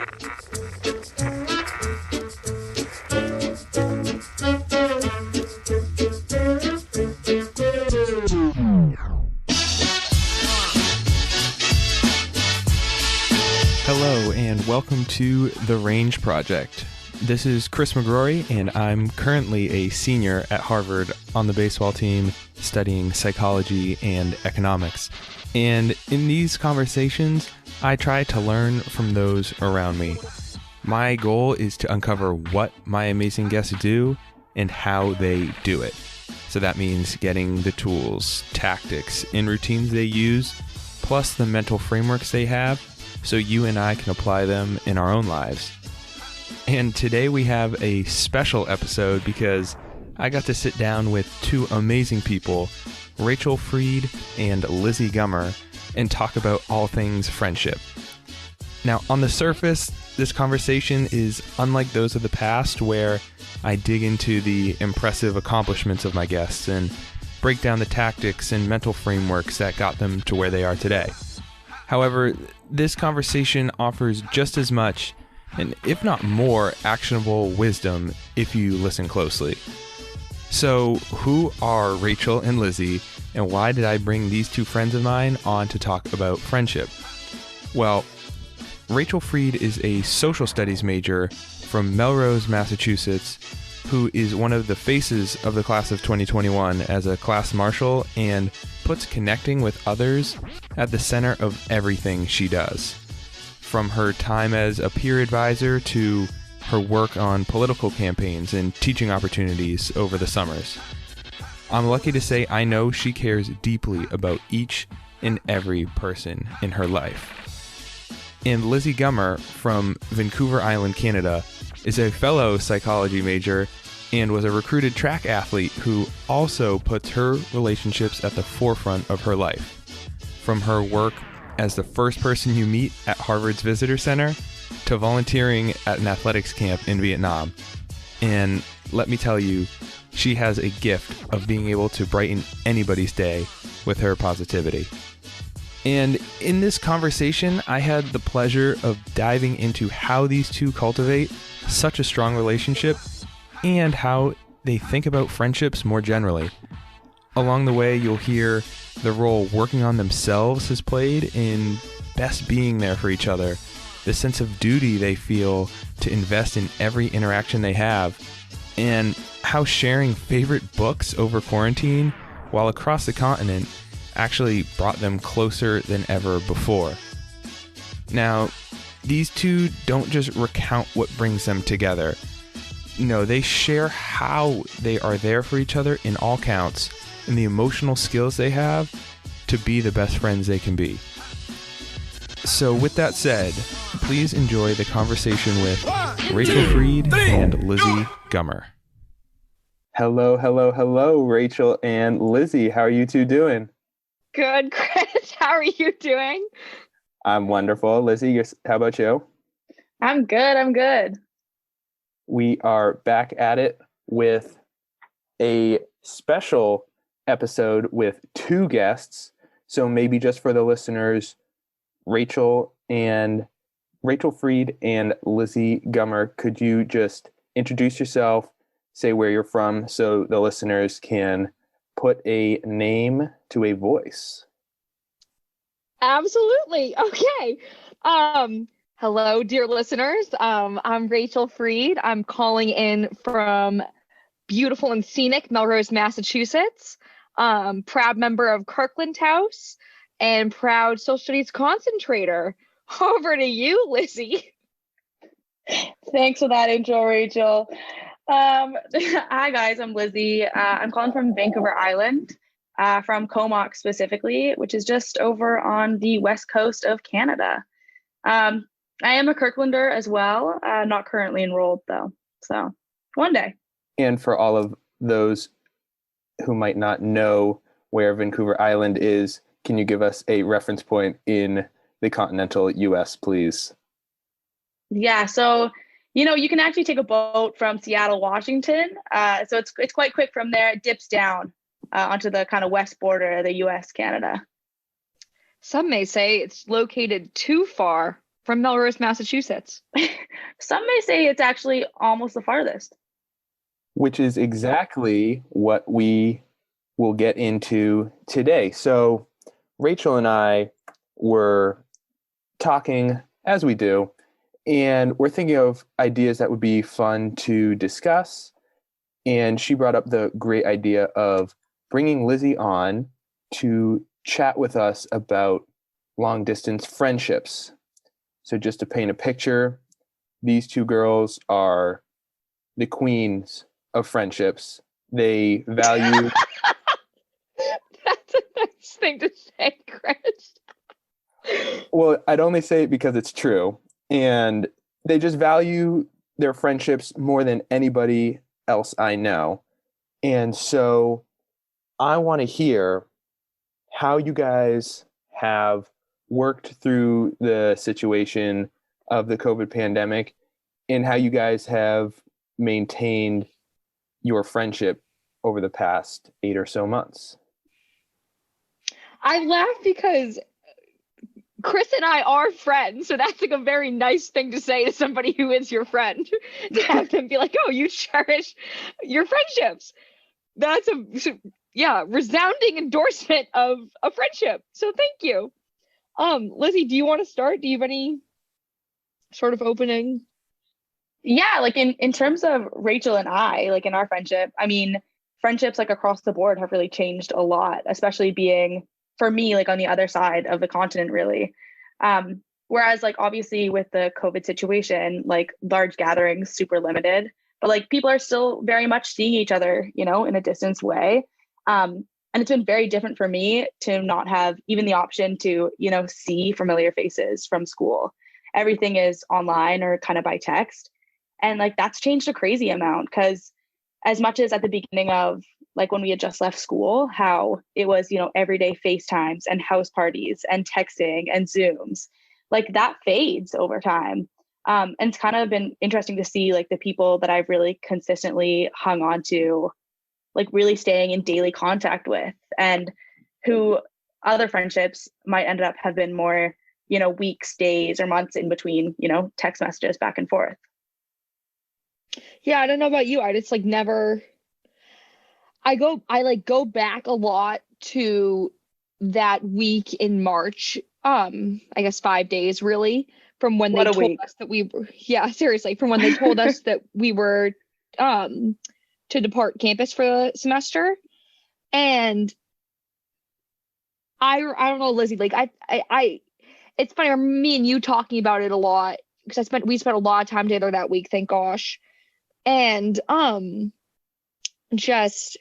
Hello and welcome to The Range Project. This is Chris McGrory and I'm currently a senior at Harvard on the baseball team studying psychology and economics. And in these conversations, I try to learn from those around me. My goal is to uncover what my amazing guests do and how they do it. So that means getting the tools, tactics, and routines they use, plus the mental frameworks they have, so you and I can apply them in our own lives. And today we have a special episode because I got to sit down with two amazing people, Rachel Freed and Lizzie Gummer, and talk about all things friendship. Now, on the surface, this conversation is unlike those of the past where I dig into the impressive accomplishments of my guests and break down the tactics and mental frameworks that got them to where they are today. However, this conversation offers just as much, and if not more, actionable wisdom if you listen closely. So, who are Rachel and Lizzie, and why did I bring these two friends of mine on to talk about friendship? Well, Rachel Freed is a social studies major from Melrose, Massachusetts, who is one of the faces of the class of 2021 as a class marshal and puts connecting with others at the center of everything she does. From her time as a peer advisor to her work on political campaigns and teaching opportunities over the summers. I'm lucky to say I know she cares deeply about each and every person in her life. And Lizzie Gummer from Vancouver Island, Canada, is a fellow psychology major and was a recruited track athlete who also puts her relationships at the forefront of her life. From her work as the first person you meet at Harvard's Visitor Center to volunteering at an athletics camp in Vietnam. And let me tell you, she has a gift of being able to brighten anybody's day with her positivity. And in this conversation, I had the pleasure of diving into how these two cultivate such a strong relationship and how they think about friendships more generally. Along the way, you'll hear the role working on themselves has played in best being there for each other, the sense of duty they feel to invest in every interaction they have, and how sharing favorite books over quarantine while across the continent actually brought them closer than ever before. Now, these two don't just recount what brings them together. No, they share how they are there for each other in all counts and the emotional skills they have to be the best friends they can be. So with that said, please enjoy the conversation with Rachel Freed and Lizzie Gummer. Hello, Rachel and Lizzie. How are you two doing? Good, Chris. How are you doing? I'm wonderful. Lizzie, how about you? I'm good. We are back at it with a special episode with two guests. So maybe just for the listeners, Rachel Freed and Lizzie Gummer, could you just introduce yourself, say where you're from so the listeners can put a name to a voice? Absolutely. Okay. Hello, dear listeners. I'm Rachel Freed. I'm calling in from beautiful and scenic Melrose, Massachusetts. Proud member of Kirkland House and proud social studies concentrator. Over to you, Lizzie. Thanks for that intro, Rachel. Hi guys, I'm Lizzie. I'm calling from Vancouver Island, from Comox specifically, which is just over on the west coast of Canada. I am a Kirklander as well, not currently enrolled though, so one day. And for all of those who might not know where Vancouver Island is, can you give us a reference point in the continental US, please? Yeah, so you can actually take a boat from Seattle, Washington. So it's quite quick from there. It dips down onto the kind of west border of the US, Canada. Some may say it's located too far from Melrose, Massachusetts. Some may say it's actually almost the farthest. Which is exactly what we will get into today. So Rachel and I were talking, as we do, and we're thinking of ideas that would be fun to discuss. And she brought up the great idea of bringing Lizzie on to chat with us about long distance friendships. So just to paint a picture, these two girls are the queens of friendships. They value. That's a nice thing to say, Chris. Well, I'd only say it because it's true. And they just value their friendships more than anybody else I know. And so I want to hear how you guys have worked through the situation of the COVID pandemic and how you guys have maintained your friendship over the past 8 or so months. I laugh because Chris and I are friends, so that's like a very nice thing to say to somebody who is your friend, to have them be like, oh, you cherish your friendships. That's a resounding endorsement of a friendship. So thank you. Lizzie, do you want to start? Do you have any sort of opening? Yeah, like in terms of Rachel and I, like in our friendship, I mean, friendships like across the board have really changed a lot, especially being for me, like on the other side of the continent, really. Whereas like obviously with the COVID situation, like large gatherings, super limited, but like people are still very much seeing each other, you know, in a distance way. And it's been very different for me to not have even the option to, you know, see familiar faces from school. Everything is online or kind of by text. And like that's changed a crazy amount because as much as at the beginning of like when we had just left school, how it was, you know, everyday FaceTimes and house parties and texting and Zooms, like that fades over time. And it's kind of been interesting to see like the people that I've really consistently hung on to, like really staying in daily contact with, and who other friendships might end up have been more, you know, weeks, days, or months in between, you know, text messages back and forth. Yeah, I don't know about you. I just like never. I go back a lot to that week in March. I guess 5 days really from when they What a told week. us that we were. Yeah, seriously, from when they told us that we were to depart campus for the semester. And I don't know, Lizzie, like I it's funny, me and you talking about it a lot because we spent a lot of time together that week, thank gosh. And just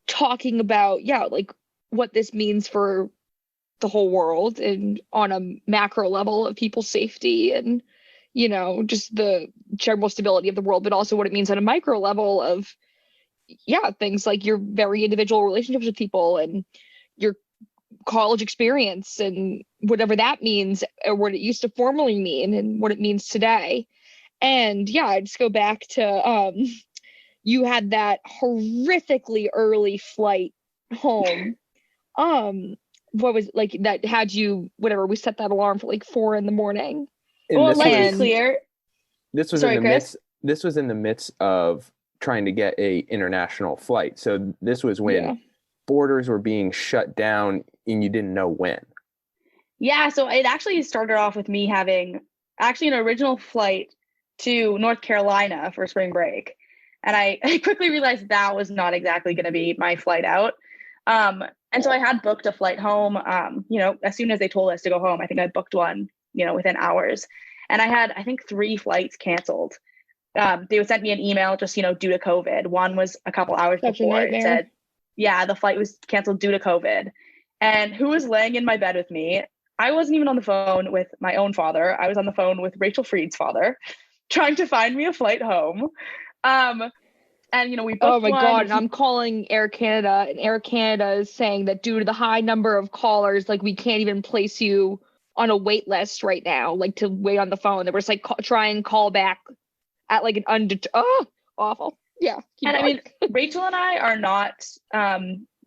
talking about like what this means for the whole world and on a macro level of people's safety and, you know, just the general stability of the world, but also what it means on a micro level of things like your very individual relationships with people and your college experience and whatever that means, or what it used to formerly mean and what it means today. And I just go back to you had that horrifically early flight home. What was like that had you whatever, we set that alarm for like 4 a.m. And well, this let's was, be clear. this was Sorry, in the Chris. midst. This was in the midst of trying to get a international flight. So this was when borders were being shut down and you didn't know when. Yeah, so it actually started off with me having actually an original flight to North Carolina for spring break. And I quickly realized that was not exactly going to be my flight out. And so I had booked a flight home, you know, as soon as they told us to go home. I think I booked one, you know, within hours. And I had, I think, 3 flights canceled. They would send me an email just, you know, due to COVID. One was a couple hours before. It said, yeah, the flight was canceled due to COVID. And who was laying in my bed with me? I wasn't even on the phone with my own father. I was on the phone with Rachel Freed's father, trying to find me a flight home. And, you know, we booked oh my one. God, and I'm calling Air Canada, and Air Canada is saying that due to the high number of callers, like we can't even place you on a wait list right now, like to wait on the phone. They were just like try and call back at like an awful. Yeah. And I mean, Rachel and I are not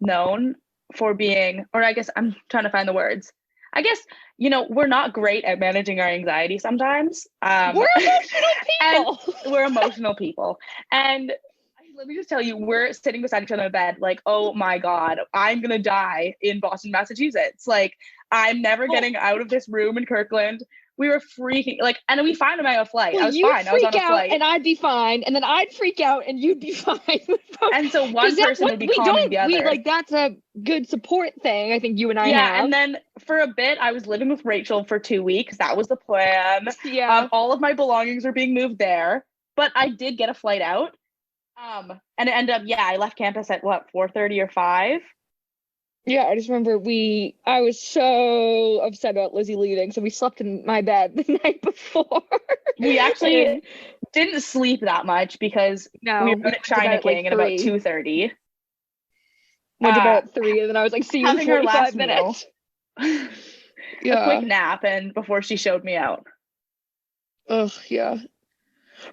known for being, or I guess I'm trying to find the words. I guess, we're not great at managing our anxiety sometimes. We're emotional and people. we're emotional people. And let me just tell you, we're sitting beside each other in bed, like, oh my God, I'm going to die in Boston, Massachusetts. Like, I'm never getting out of this room in Kirkland. We were freaking, like, and we found a flight. Well, I was you'd fine. I was on a freak out flight. and I'd be fine, and then I'd freak out and you'd be fine. And so one person would be calming the other. Like, that's a good support thing, I think you and I have. Yeah, and then for a bit, I was living with Rachel for 2 weeks. That was the plan. Yeah. All of my belongings were being moved there, but I did get a flight out. And it ended up, I left campus at 4:30 or 5. Yeah, I just remember I was so upset about Lizzie leaving, so we slept in my bed the night before. We actually didn't sleep that much because we were at China King at about 2:30. Went to bed at 3, and then I was like, see you in 45 minutes. Yeah. A quick nap and before she showed me out. Ugh, yeah.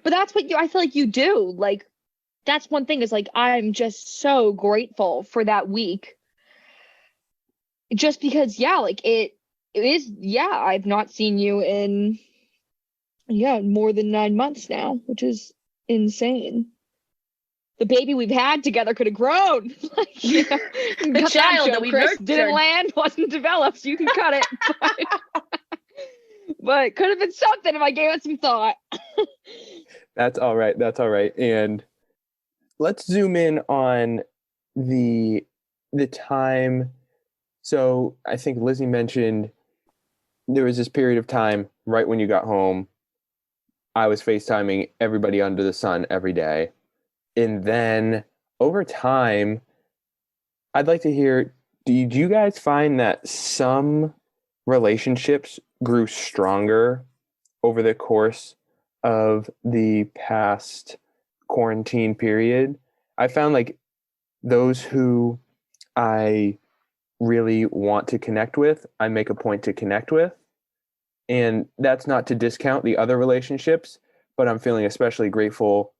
But that's what I feel like you do. Like, that's one thing is like, I'm just so grateful for that week. Just because, like it is, I've not seen you in, more than 9 months now, which is insane. The baby we've had together could have grown. Like, the child that we nurtured didn't land, wasn't developed. You can cut it. But could have been something if I gave it some thought. That's all right. That's all right. And let's zoom in on the time. So I think Lizzie mentioned there was this period of time right when you got home. I was FaceTiming everybody under the sun every day. And then over time, I'd like to hear, did you guys find that some relationships grew stronger over the course of the past quarantine period? I found like those who I really want to connect with, I make a point to connect with. And that's not to discount the other relationships, but I'm feeling especially grateful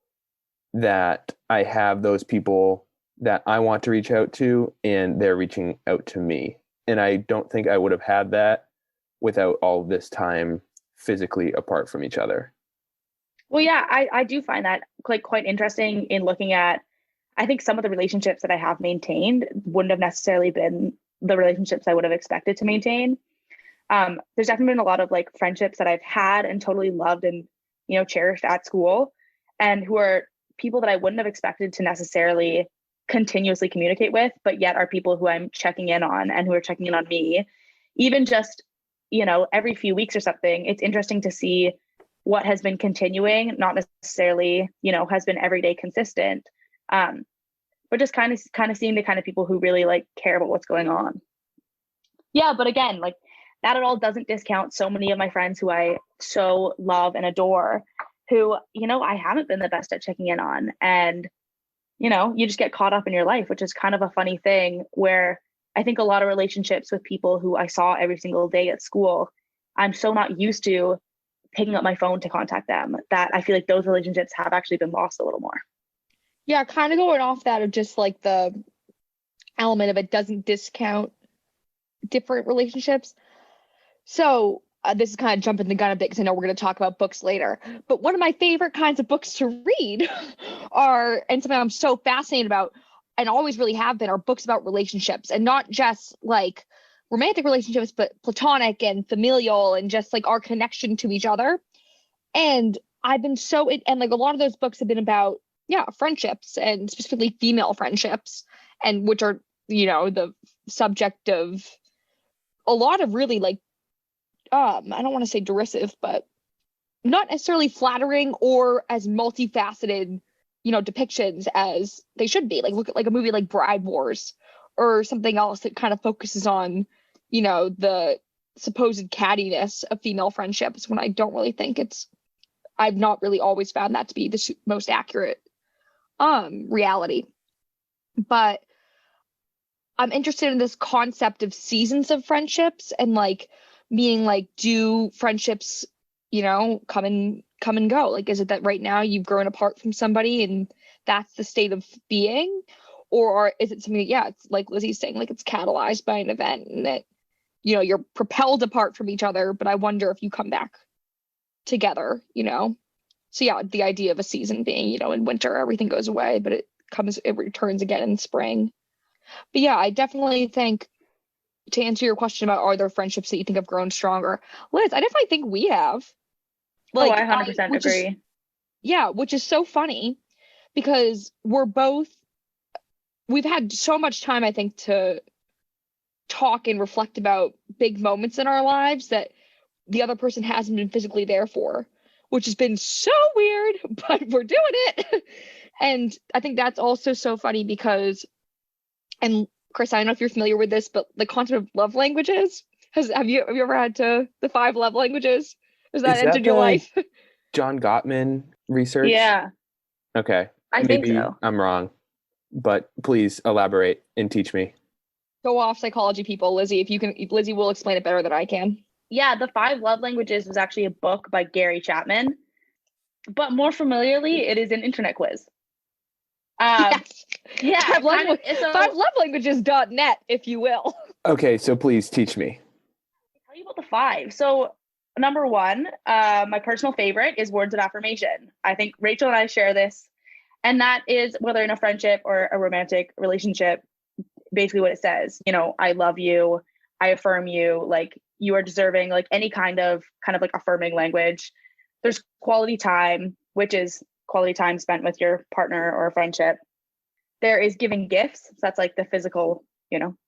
that I have those people that I want to reach out to and they're reaching out to me. And I don't think I would have had that without all this time physically apart from each other. Well, yeah, I do find that quite interesting in looking at, I think some of the relationships that I have maintained wouldn't have necessarily been the relationships I would have expected to maintain. There's definitely been a lot of like friendships that I've had and totally loved and, cherished at school, and who are people that I wouldn't have expected to necessarily continuously communicate with, but yet are people who I'm checking in on and who are checking in on me, even just, every few weeks or something. It's interesting to see what has been continuing, not necessarily, has been everyday consistent. But just kind of seeing the kind of people who really like care about what's going on. Yeah, but again, like that at all doesn't discount so many of my friends who I so love and adore, who, I haven't been the best at checking in on. And, you just get caught up in your life, which is kind of a funny thing where I think a lot of relationships with people who I saw every single day at school, I'm so not used to picking up my phone to contact them that I feel like those relationships have actually been lost a little more. Yeah, kind of going off that of just like the element of it doesn't discount different relationships. So this is kind of jumping the gun a bit because I know we're going to talk about books later. But one of my favorite kinds of books to read are, and something I'm so fascinated about and always really have been, are books about relationships, and not just like romantic relationships, but platonic and familial and just like our connection to each other. And I've been and like a lot of those books have been about, friendships, and specifically female friendships, and which are, the subject of a lot of really like, I don't want to say derisive, but not necessarily flattering or as multifaceted, depictions as they should be. Like look at like a movie like Bride Wars or something else that kind of focuses on, the supposed cattiness of female friendships, when I don't really think I've not really always found that to be the most accurate reality. But I'm interested in this concept of seasons of friendships, and like being like, do friendships, come and go? Like, is it that right now you've grown apart from somebody and that's the state of being? Or is it something that, it's like Lizzie's saying, like it's catalyzed by an event and that you're propelled apart from each other, but I wonder if you come back together, So yeah, the idea of a season being, in winter, everything goes away, but it returns again in spring. But yeah, I definitely think, to answer your question about are there friendships that you think have grown stronger, Liz, I definitely think we have. I 100% agree. Which is so funny because we've had so much time, I think, to talk and reflect about big moments in our lives that the other person hasn't been physically there for, which has been so weird, but we're doing it. And I think that's also so funny because, and Chris, I don't know if you're familiar with this, but the concept of love languages, have you ever had the 5 love languages? Has that entered your life? John Gottman research? Yeah. Okay. I think so. I'm wrong, but please elaborate and teach me. Go off, psychology people. Lizzie, Lizzie will explain it better than I can. Yeah, the 5 love languages was actually a book by Gary Chapman, but more familiarly, it is an internet quiz. Yes. Yeah. 5lovelanguages.net, if you will. Okay, so please teach me. I'll tell you about the 5. So number 1, my personal favorite is words of affirmation. I think Rachel and I share this, and that is whether in a friendship or a romantic relationship, basically what it says, I love you, I affirm you, like you are deserving, like any kind of like affirming language. There's quality time, which is quality time spent with your partner or a friendship. There is giving gifts. So that's like the physical,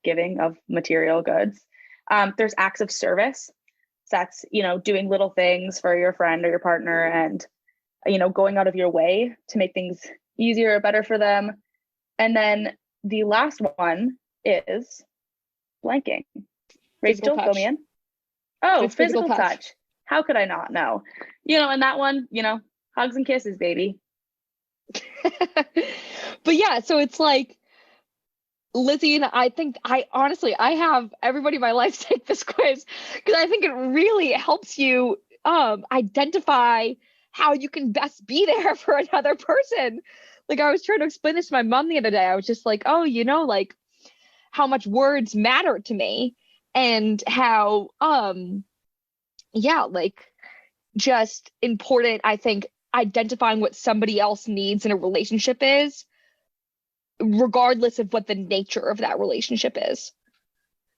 giving of material goods. There's acts of service. So that's, doing little things for your friend or your partner and, going out of your way to make things easier or better for them. And then the last one is blanking. Rachel, fill me in. Oh, it's physical touch. How could I not know? And that one, hugs and kisses, baby. But yeah, so it's like Lizzie and I think I have everybody in my life take this quiz because I think it really helps you identify how you can best be there for another person. Like I was trying to explain this to my mom the other day. I was just like, oh, like how much words matter to me and how like just important, I think, identifying what somebody else needs in a relationship is, regardless of what the nature of that relationship is.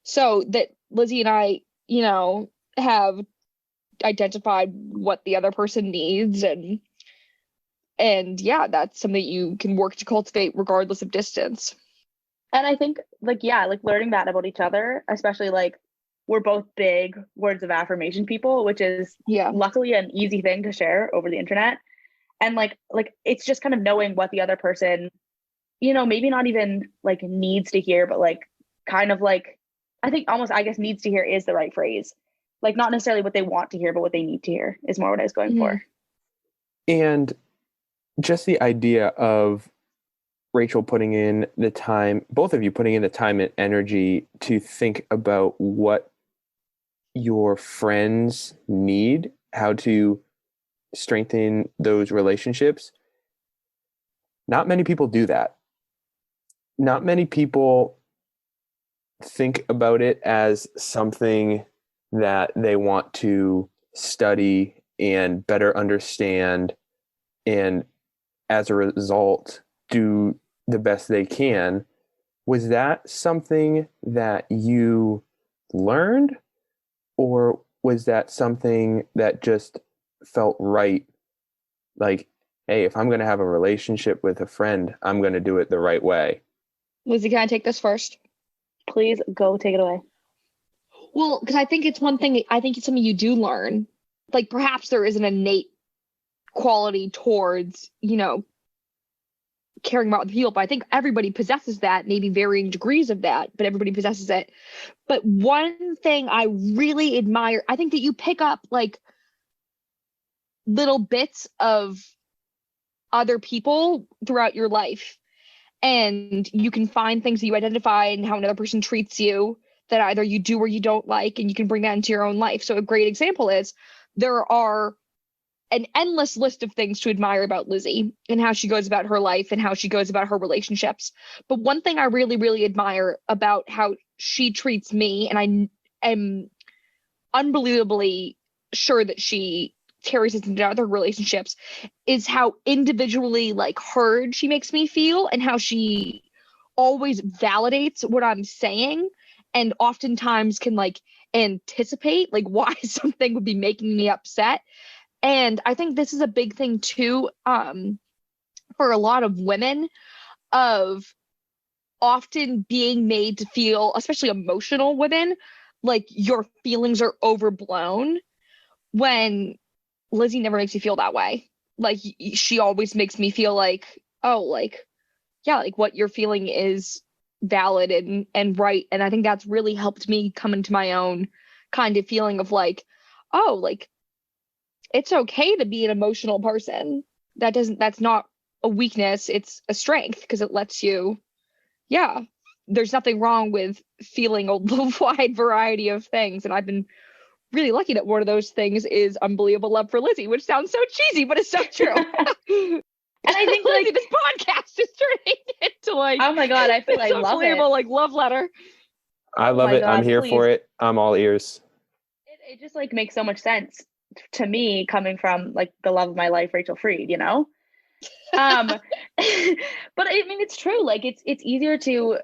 So that Lizzie and I, have identified what the other person needs and yeah, that's something you can work to cultivate regardless of distance. And I think like learning that about each other, especially like we're both big words of affirmation people, which is luckily an easy thing to share over the internet. And like it's just kind of knowing what the other person, maybe not even like needs to hear, but like kind of like, I think almost, I guess needs to hear is the right phrase. Like not necessarily what they want to hear, but what they need to hear is more what I was going for. And just the idea of Rachel putting in the time, both of you putting in the time and energy to think about what your friends need, how to strengthen those relationships. Not many people do that. Not many people think about it as something that they want to study and better understand, and as a result, do the best they can. Was that something that you learned, or was that something that just felt right? Like, hey, if I'm going to have a relationship with a friend, I'm going to do it the right way. Lizzie, can I take this first? Please go, take it away. Well, because I think it's one thing, I think it's something you do learn. Like perhaps there is an innate quality towards, caring about the people, but I think everybody possesses that, maybe varying degrees of that, but everybody possesses it. But one thing I really admire, I think that you pick up like little bits of other people throughout your life, and you can find things that you identify and how another person treats you that either you do or you don't like, and you can bring that into your own life. So a great example is there are an endless list of things to admire about Lizzie and how she goes about her life and how she goes about her relationships. But one thing I really, really admire about how she treats me, and am unbelievably sure that she carries this into other relationships is how individually like heard she makes me feel, and how she always validates what I'm saying, and oftentimes can like anticipate like why something would be making me upset. And I think this is a big thing too, for a lot of women, of often being made to feel, especially emotional women, like your feelings are overblown, when Lizzie never makes me feel that way. Like she always makes me feel like, oh, like, yeah, like what you're feeling is valid and right. And I think that's really helped me come into my own kind of feeling of like, oh, like it's okay to be an emotional person. That's not a weakness, it's a strength, because it lets you, yeah, there's nothing wrong with feeling a wide variety of things. And I've been really lucky that one of those things is unbelievable love for Lizzie, which sounds so cheesy, but it's so true. And I think Lizzie, like this podcast is turning into like, oh my God, I feel this I love it. unbelievable like love letter. I Oh love my it. I'm God, here please. for it. I'm all ears. It just like makes so much sense to me coming from like the love of my life, Rachel Freed, you know? But I mean, it's true. Like it's easier to,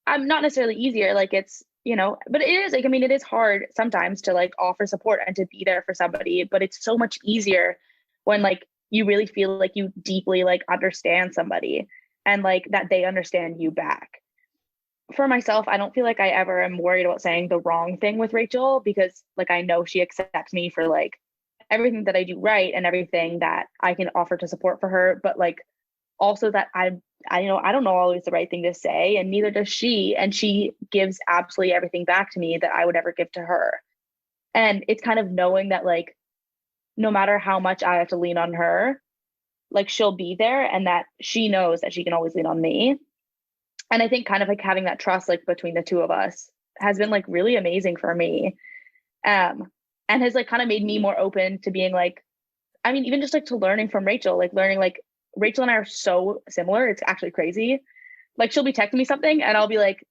I'm not necessarily easier, like it's, you know, but it is like, I mean, it is hard sometimes to like offer support and to be there for somebody, but it's so much easier when like you really feel like you deeply like understand somebody and like that they understand you back. For myself, I don't feel like I ever am worried about saying the wrong thing with Rachel, because like I know she accepts me for like everything that I do right and everything that I can offer to support for her, but like also that I know I don't know always the right thing to say, and neither does she, and she gives absolutely everything back to me that I would ever give to her. And it's kind of knowing that like no matter how much I have to lean on her, like she'll be there, and that she knows that she can always lean on me. And I think kind of like having that trust like between the two of us has been like really amazing for me, and has like kind of made me more open to being like, I mean, even just like to learning from Rachel, like learning like Rachel and I are so similar, it's actually crazy. Like she'll be texting me something and I'll be like,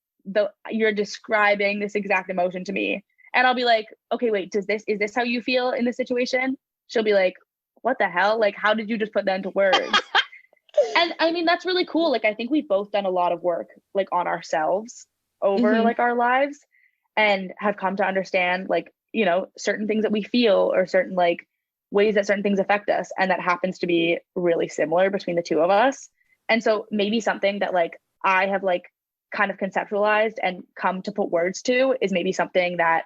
you're describing this exact emotion to me, and I'll be like, okay, wait, is this how you feel in this situation? She'll be like, what the hell, like how did you just put that into words? And I mean, that's really cool. Like, I think we've both done a lot of work like on ourselves over like our lives, and have come to understand like, you know, certain things that we feel, or certain like ways that certain things affect us. And that happens to be really similar between the two of us. And so maybe something that like I have like kind of conceptualized and come to put words to is maybe something that,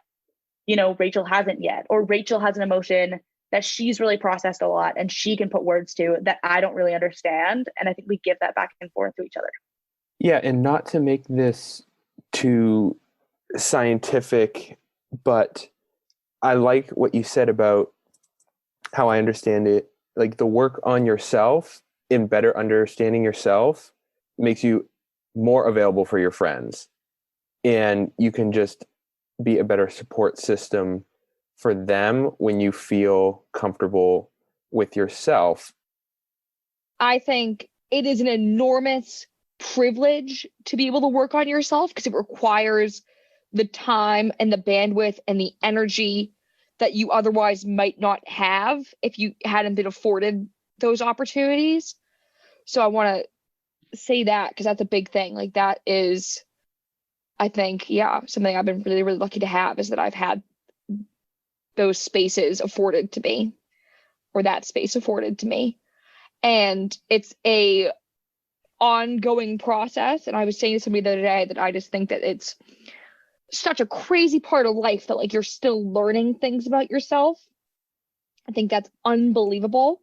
you know, Rachel hasn't yet, or Rachel has an emotion that she's really processed a lot and she can put words to that I don't really understand. And I think we give that back and forth to each other. Yeah, and not to make this too scientific, but I like what you said about how I understand it. Like the work on yourself in better understanding yourself makes you more available for your friends. And you can just be a better support system for them when you feel comfortable with yourself. I think it is an enormous privilege to be able to work on yourself, because it requires the time and the bandwidth and the energy that you otherwise might not have if you hadn't been afforded those opportunities. So I want to say that, because that's a big thing. Like that is, I think, yeah, something I've been really, really lucky to have, is that I've had those spaces afforded to me, or that space afforded to me. And it's a ongoing process. And I was saying to somebody the other day that I just think that it's such a crazy part of life that like you're still learning things about yourself. I think that's unbelievable.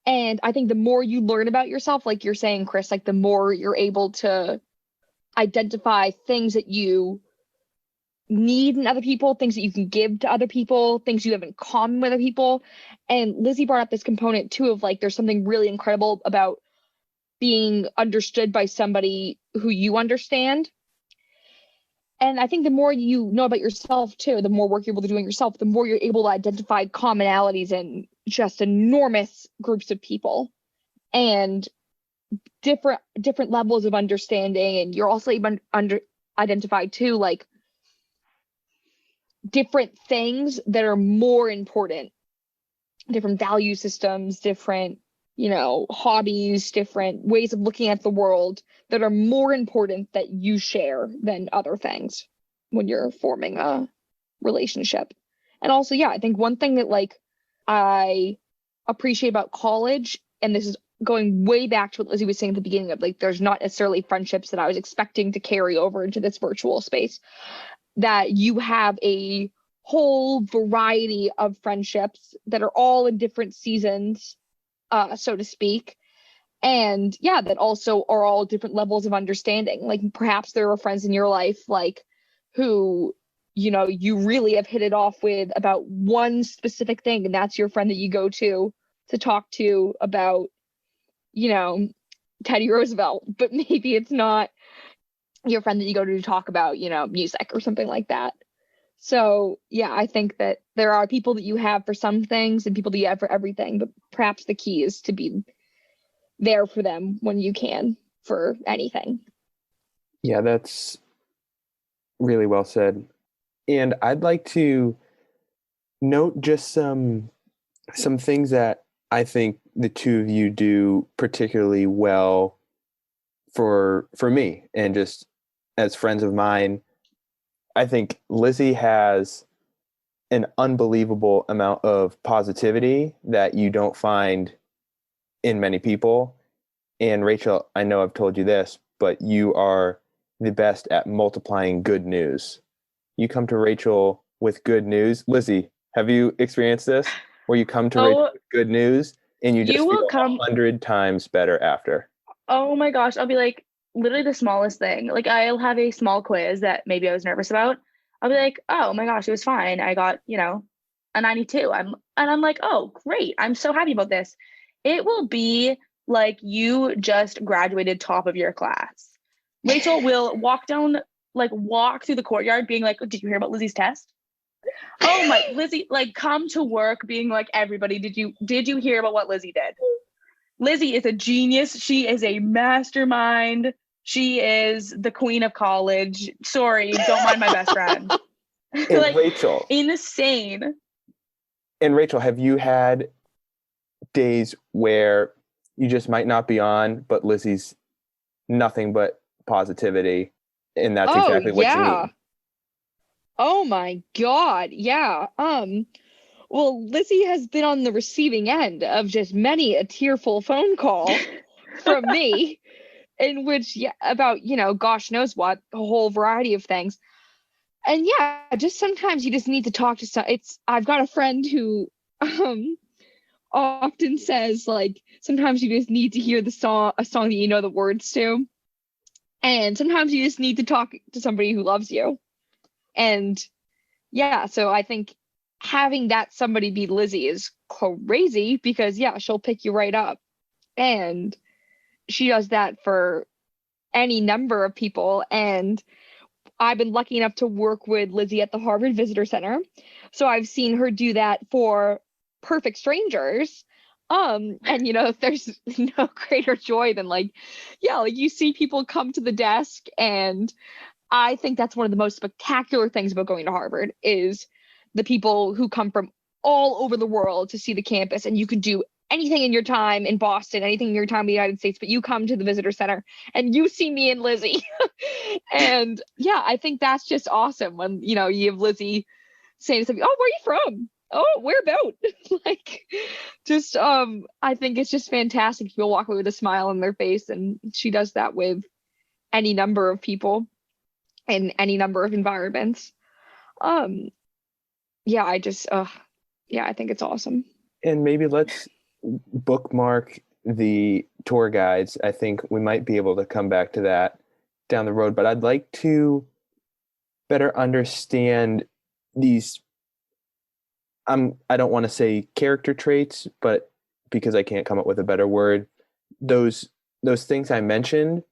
And I think the more you learn about yourself, like you're saying, Chris, like the more you're able to identify things that you need in other people, things that you can give to other people, things you have in common with other people. And Lizzie brought up this component too of like there's something really incredible about being understood by somebody who you understand. And I think the more you know about yourself too, the more work you're able to do on yourself, the more you're able to identify commonalities in just enormous groups of people and different levels of understanding. And you're also able to identify too, like different things that are more important, different value systems, different, hobbies, different ways of looking at the world that are more important that you share than other things when you're forming a relationship. And also, yeah, I think one thing that like I appreciate about college, and this is going way back to what Lizzie was saying at the beginning of, like, there's not necessarily friendships that I was expecting to carry over into this virtual space, that you have a whole variety of friendships that are all in different seasons, so to speak. And yeah, that also are all different levels of understanding. Like perhaps there are friends in your life, like, who, you really have hit it off with about one specific thing, and that's your friend that you go to talk to about, Teddy Roosevelt, but maybe it's not your friend that you go to talk about, music or something like that. So yeah, I think that there are people that you have for some things and people that you have for everything, but perhaps the key is to be there for them when you can for anything. Yeah, that's really well said. And I'd like to note just some things that I think the two of you do particularly well for me, and just as friends of mine. I think Lizzie has an unbelievable amount of positivity that you don't find in many people. And Rachel, I know I've told you this, but you are the best at multiplying good news. You come to Rachel with good news. Lizzie, have you experienced this? Where you come to Rachel with good news and you just will feel come 100 times better after. Oh my gosh, I'll be like, literally the smallest thing. Like I'll have a small quiz that maybe I was nervous about. I'll be like, oh my gosh, it was fine. I got, a 92. I'm like, oh great. I'm so happy about this. It will be like you just graduated top of your class. Rachel will walk through the courtyard being like, did you hear about Lizzie's test? Oh my, Lizzie, like come to work being like, everybody, did you hear about what Lizzie did? Lizzie is a genius. She is a mastermind. She is the queen of college. Sorry, don't mind my best friend. And like, Rachel. Insane. And Rachel, have you had days where you just might not be on, but Lizzie's nothing but positivity, and that's exactly what you need? Oh my God. Yeah. Well, Lizzie has been on the receiving end of just many a tearful phone call from me, in which, yeah, about, gosh knows what, a whole variety of things. And yeah, just sometimes you just need to talk to I've got a friend who often says, like, sometimes you just need to hear a song that you know the words to. And sometimes you just need to talk to somebody who loves you. And yeah, so I think having that somebody be Lizzie is crazy, because yeah, she'll pick you right up. And she does that for any number of people. And I've been lucky enough to work with Lizzie at the Harvard Visitor Center. So I've seen her do that for perfect strangers. And there's no greater joy than like you see people come to the desk, and I think that's one of the most spectacular things about going to Harvard is the people who come from all over the world to see the campus, and you could do anything in your time in Boston, anything in your time in the United States, but you come to the visitor center and you see me and Lizzie. And yeah, I think that's just awesome when, you have Lizzie saying something, oh, where are you from? Oh, where about? Like, just, I think it's just fantastic. People walk away with a smile on their face, and she does that with any number of people in any number of environments. Yeah, I think it's awesome. And maybe let's bookmark the tour guides. I think we might be able to come back to that down the road, but I'd like to better understand these, I don't want to say character traits, but because I can't come up with a better word, those things I mentioned,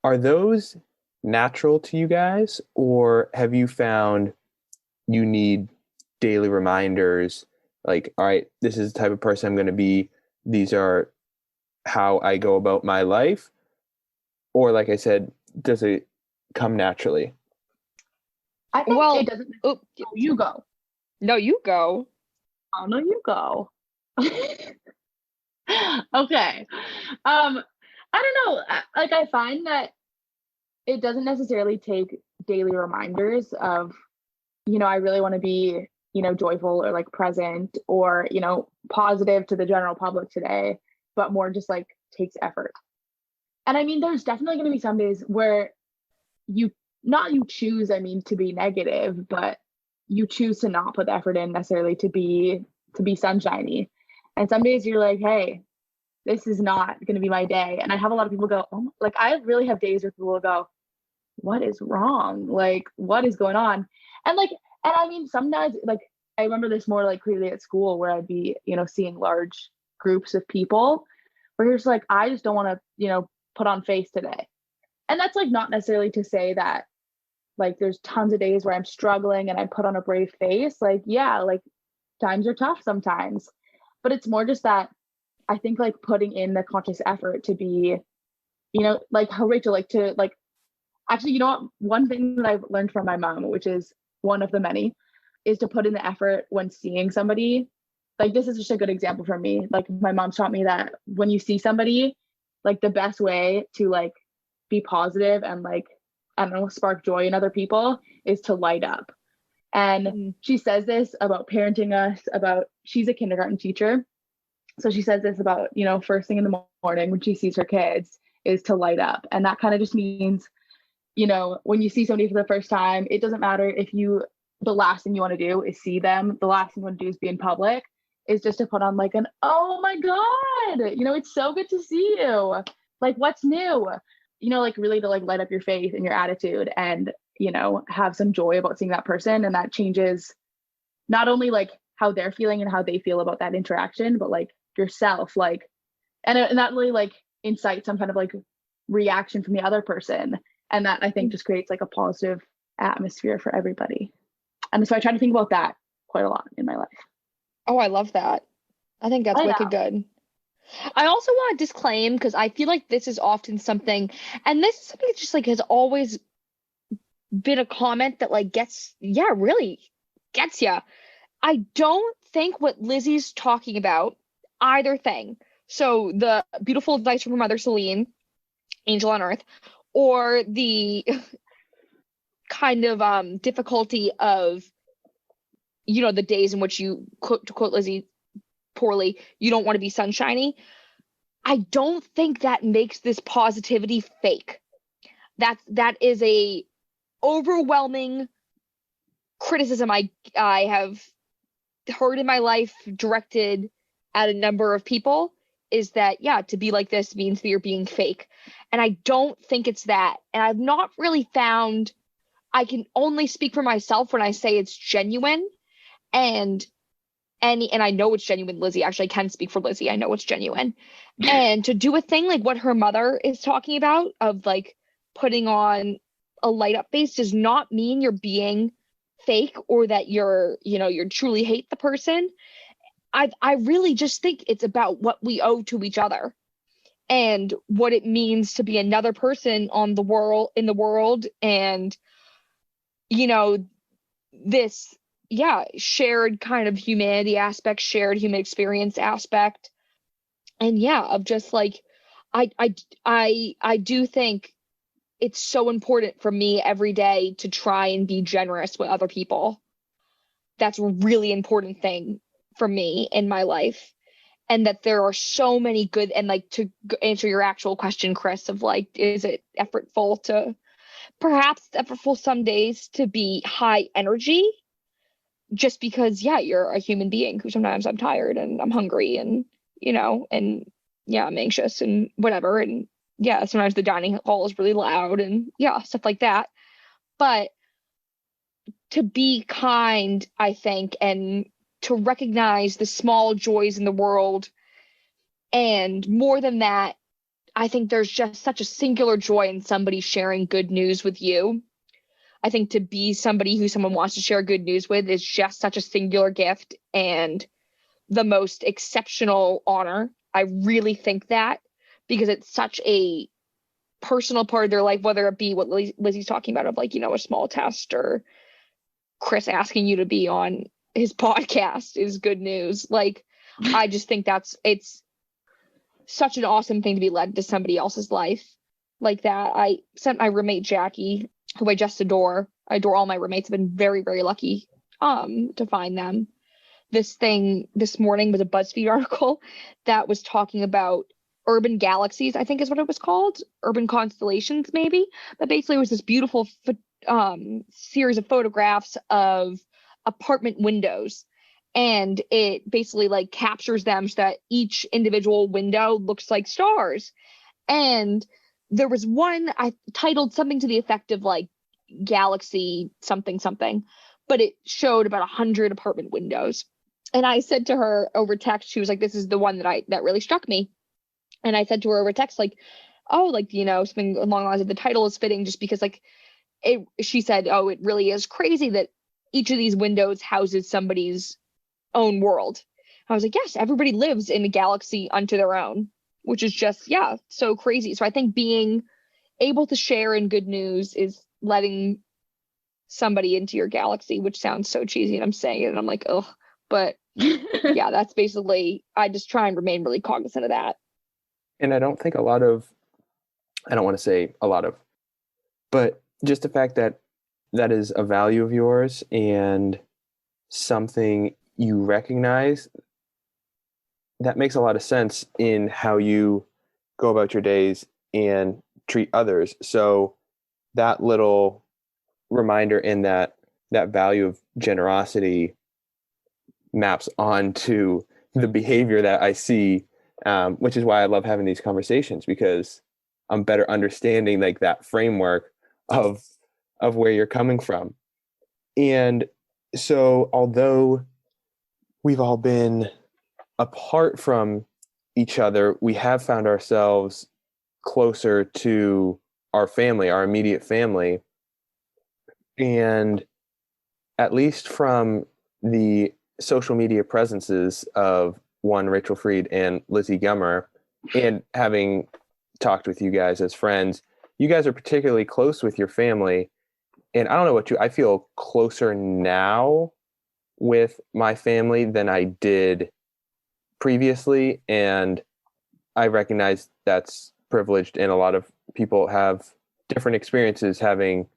are those natural to you guys, or have you found you need daily reminders? Like, all right, this is the type of person I'm going to be. These are how I go about my life. Or like I said, does it come naturally? I think Well, it doesn't. oh, Oh, you go. no, you go. Oh no, you go. Okay. I don't know. Like I find that it doesn't necessarily take daily reminders of, I really want to be, joyful or like present or, positive to the general public today, but more just like takes effort. And I mean, there's definitely going to be some days where you choose, to be negative, but you choose to not put the effort in necessarily to be sunshiny. And some days you're like, hey, this is not going to be my day. And I have a lot of people go, oh, like I really have days where people will go, what is wrong? Like, what is going on? And like, and I mean, sometimes like I remember this more like clearly at school where I'd be, seeing large groups of people where you're just like, I just don't want to, put on face today. And that's like not necessarily to say that like there's tons of days where I'm struggling and I put on a brave face. Like, yeah, like times are tough sometimes, but it's more just that I think like putting in the conscious effort to be, like how Rachel, like to like, actually, what? One thing that I've learned from my mom, which is one of the many, is to put in the effort when seeing somebody. Like this is just a good example for me. Like my mom taught me that when you see somebody, like the best way to like be positive and like, I don't know, spark joy in other people is to light up. And she says this about parenting us, she's a kindergarten teacher. So she says this about, first thing in the morning when she sees her kids is to light up. And that kind of just means, when you see somebody for the first time, it doesn't matter if the last thing you want to do is see them. The last thing you want to do is be in public, is just to put on like oh my God, it's so good to see you. Like, what's new? Like really to like light up your faith and your attitude and, have some joy about seeing that person. And that changes not only like how they're feeling and how they feel about that interaction, but like yourself, like, and that really like incites some kind of like reaction from the other person. And that I think just creates like a positive atmosphere for everybody. And so I try to think about that quite a lot in my life. Oh, I love that. I think that's wicked good. I also want to disclaim, because I feel like this is often something, and this is something that just like has always been a comment that like really gets you. I don't think what Lizzie's talking about, either thing. So the beautiful advice from her mother, Celine, Angel on Earth, or the kind of difficulty of, the days in which you, to quote Lizzie poorly, you don't want to be sunshiny. I don't think that makes this positivity fake. That is a overwhelming criticism I have heard in my life directed at a number of people, is that, to be like this means that you're being fake. And I don't think it's that. And I've not really found, I can only speak for myself when I say it's genuine. And I know it's genuine, Lizzie. Actually, I can speak for Lizzie. I know it's genuine. And to do a thing like what her mother is talking about, of like putting on a light up face, does not mean you're being fake or that you're truly hate the person. I really just think it's about what we owe to each other and what it means to be another person in the world. And, this, shared kind of humanity aspect, shared human experience aspect. And of just like, I do think it's so important for me every day to try and be generous with other people. That's a really important thing for me in my life. And that there are so many good, and like to answer your actual question, Chris, of like, is it effortful some days to be high energy? Just because, you're a human being who sometimes I'm tired and I'm hungry and, I'm anxious and whatever. And sometimes the dining hall is really loud and stuff like that. But to be kind, I think, and to recognize the small joys in the world. And more than that, I think there's just such a singular joy in somebody sharing good news with you. I think to be somebody who someone wants to share good news with is just such a singular gift and the most exceptional honor. I really think that, because it's such a personal part of their life, whether it be what Lizzie's talking about of like, a small test or, Chris asking you to be on his podcast is good news. Like, I just think it's such an awesome thing to be led to somebody else's life like that. I sent my roommate Jackie, who I just adore. I adore all my roommates. I've been very, very lucky to find them. This morning was a BuzzFeed article that was talking about urban galaxies, I think is what it was called, urban constellations maybe. But basically it was this beautiful series of photographs of apartment windows, and it basically like captures them so that each individual window looks like stars. And there was one I titled something to the effect of like galaxy something something, but it showed about 100 apartment windows. And I said to her over text, she was like, this is the one that really struck me. And I said to her over text, like, oh, like, you know, something along the lines of the title is fitting just because like she said, oh, it really is crazy that each of these windows houses somebody's own world. I was like, yes, everybody lives in a galaxy unto their own, which is just, yeah, so crazy. So I think being able to share in good news is letting somebody into your galaxy, which sounds so cheesy, and I'm saying it and I'm like, oh, but yeah, that's basically, I just try and remain really cognizant of that. And I don't think I don't want to say a lot of, but just the fact that that is a value of yours and something you recognize, that makes a lot of sense in how you go about your days and treat others. So that little reminder in that value of generosity maps onto the behavior that I see, which is why I love having these conversations, because I'm better understanding like that framework of where you're coming from. And so although we've all been apart from each other, we have found ourselves closer to our family, our immediate family. And at least from the social media presences of one, Rachel Freed and Lizzie Gummer, and having talked with you guys as friends, you guys are particularly close with your family. And I don't know what I feel closer now with my family than I did previously. And I recognize that's privileged, and a lot of people have different experiences having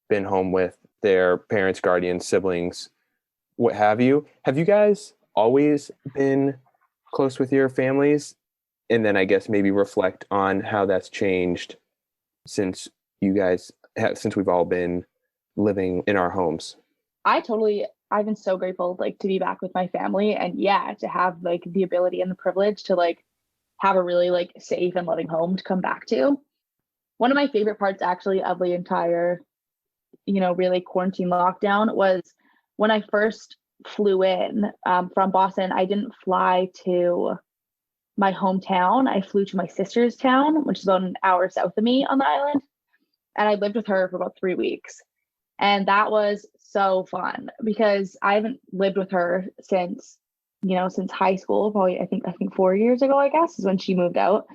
been home with their parents, guardians, siblings, what have you. Have you guys always been close with your families? And then I guess maybe reflect on how that's changed since since we've all been living in our homes. I've been so grateful like to be back with my family, and yeah, to have like the ability and the privilege to like have a really like safe and loving home to come back to. One of my favorite parts actually of the entire, really quarantine lockdown was when I first flew in from Boston. I didn't fly to my hometown. I flew to my sister's town, which is about an hour south of me on the island. And I lived with her for about 3 weeks. And that was so fun because I haven't lived with her since high school, probably I think 4 years ago, I guess, is when she moved out.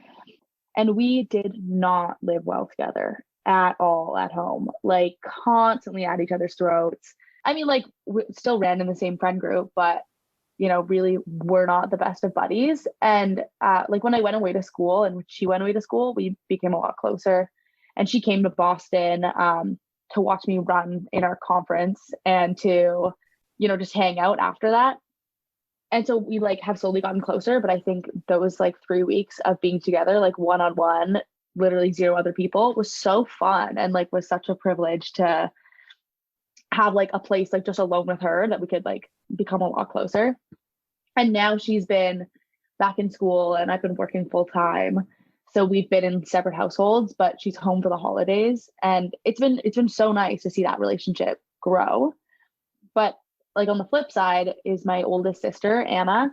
And we did not live well together at all at home, like constantly at each other's throats. I mean, like we still ran in the same friend group, but really we're not the best of buddies. And like when I went away to school and she went away to school, we became a lot closer. And she came to Boston to watch me run in our conference and to, just hang out after that. And so we like have slowly gotten closer, but I think those like 3 weeks of being together, like one-on-one, literally zero other people, was so fun and like was such a privilege to have like a place like just alone with her that we could like become a lot closer. And now she's been back in school and I've been working full time. So we've been in separate households, but she's home for the holidays. And it's been so nice to see that relationship grow. But like on the flip side is my oldest sister, Anna.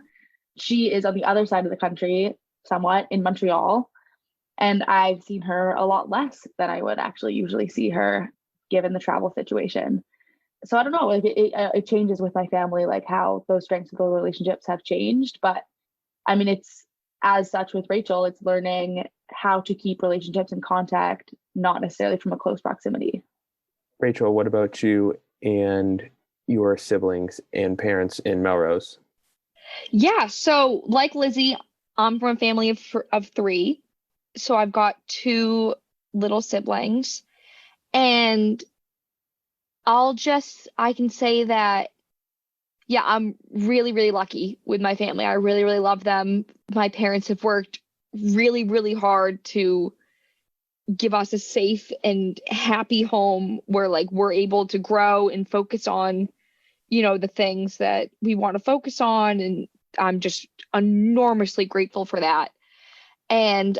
She is on the other side of the country, somewhat in Montreal. And I've seen her a lot less than I would actually usually see her given the travel situation. So I don't know, like it changes with my family, like how those strengths of those relationships have changed. But I mean, it's as such with Rachel, it's learning how to keep relationships in contact, not necessarily from a close proximity. Rachel, what about you and your siblings and parents in Melrose? Yeah. So like Lizzie, I'm from a family of three. So I've got two little siblings, and I can say that, yeah, I'm really, really lucky with my family. I really, really love them. My parents have worked really, really hard to give us a safe and happy home where like we're able to grow and focus on, the things that we want to focus on. And I'm just enormously grateful for that. And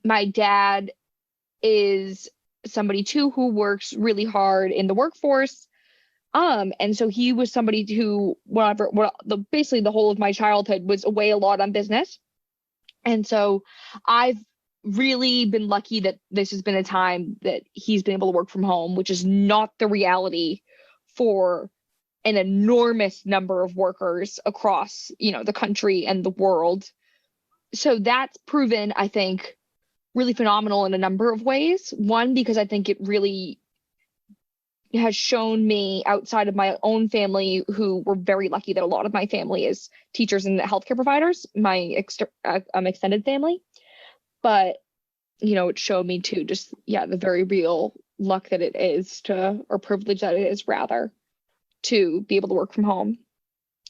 my dad is somebody too who works really hard in the workforce. And so he was somebody who, basically the whole of my childhood was away a lot on business. And so I've really been lucky that this has been a time that he's been able to work from home, which is not the reality for an enormous number of workers across, the country and the world. So that's proven, I think, really phenomenal in a number of ways. One, because I think it really has shown me outside of my own family, who were very lucky that a lot of my family is teachers and healthcare providers, my extended family. But, it showed me too, just, the very real luck that it is or privilege that it is rather, to be able to work from home.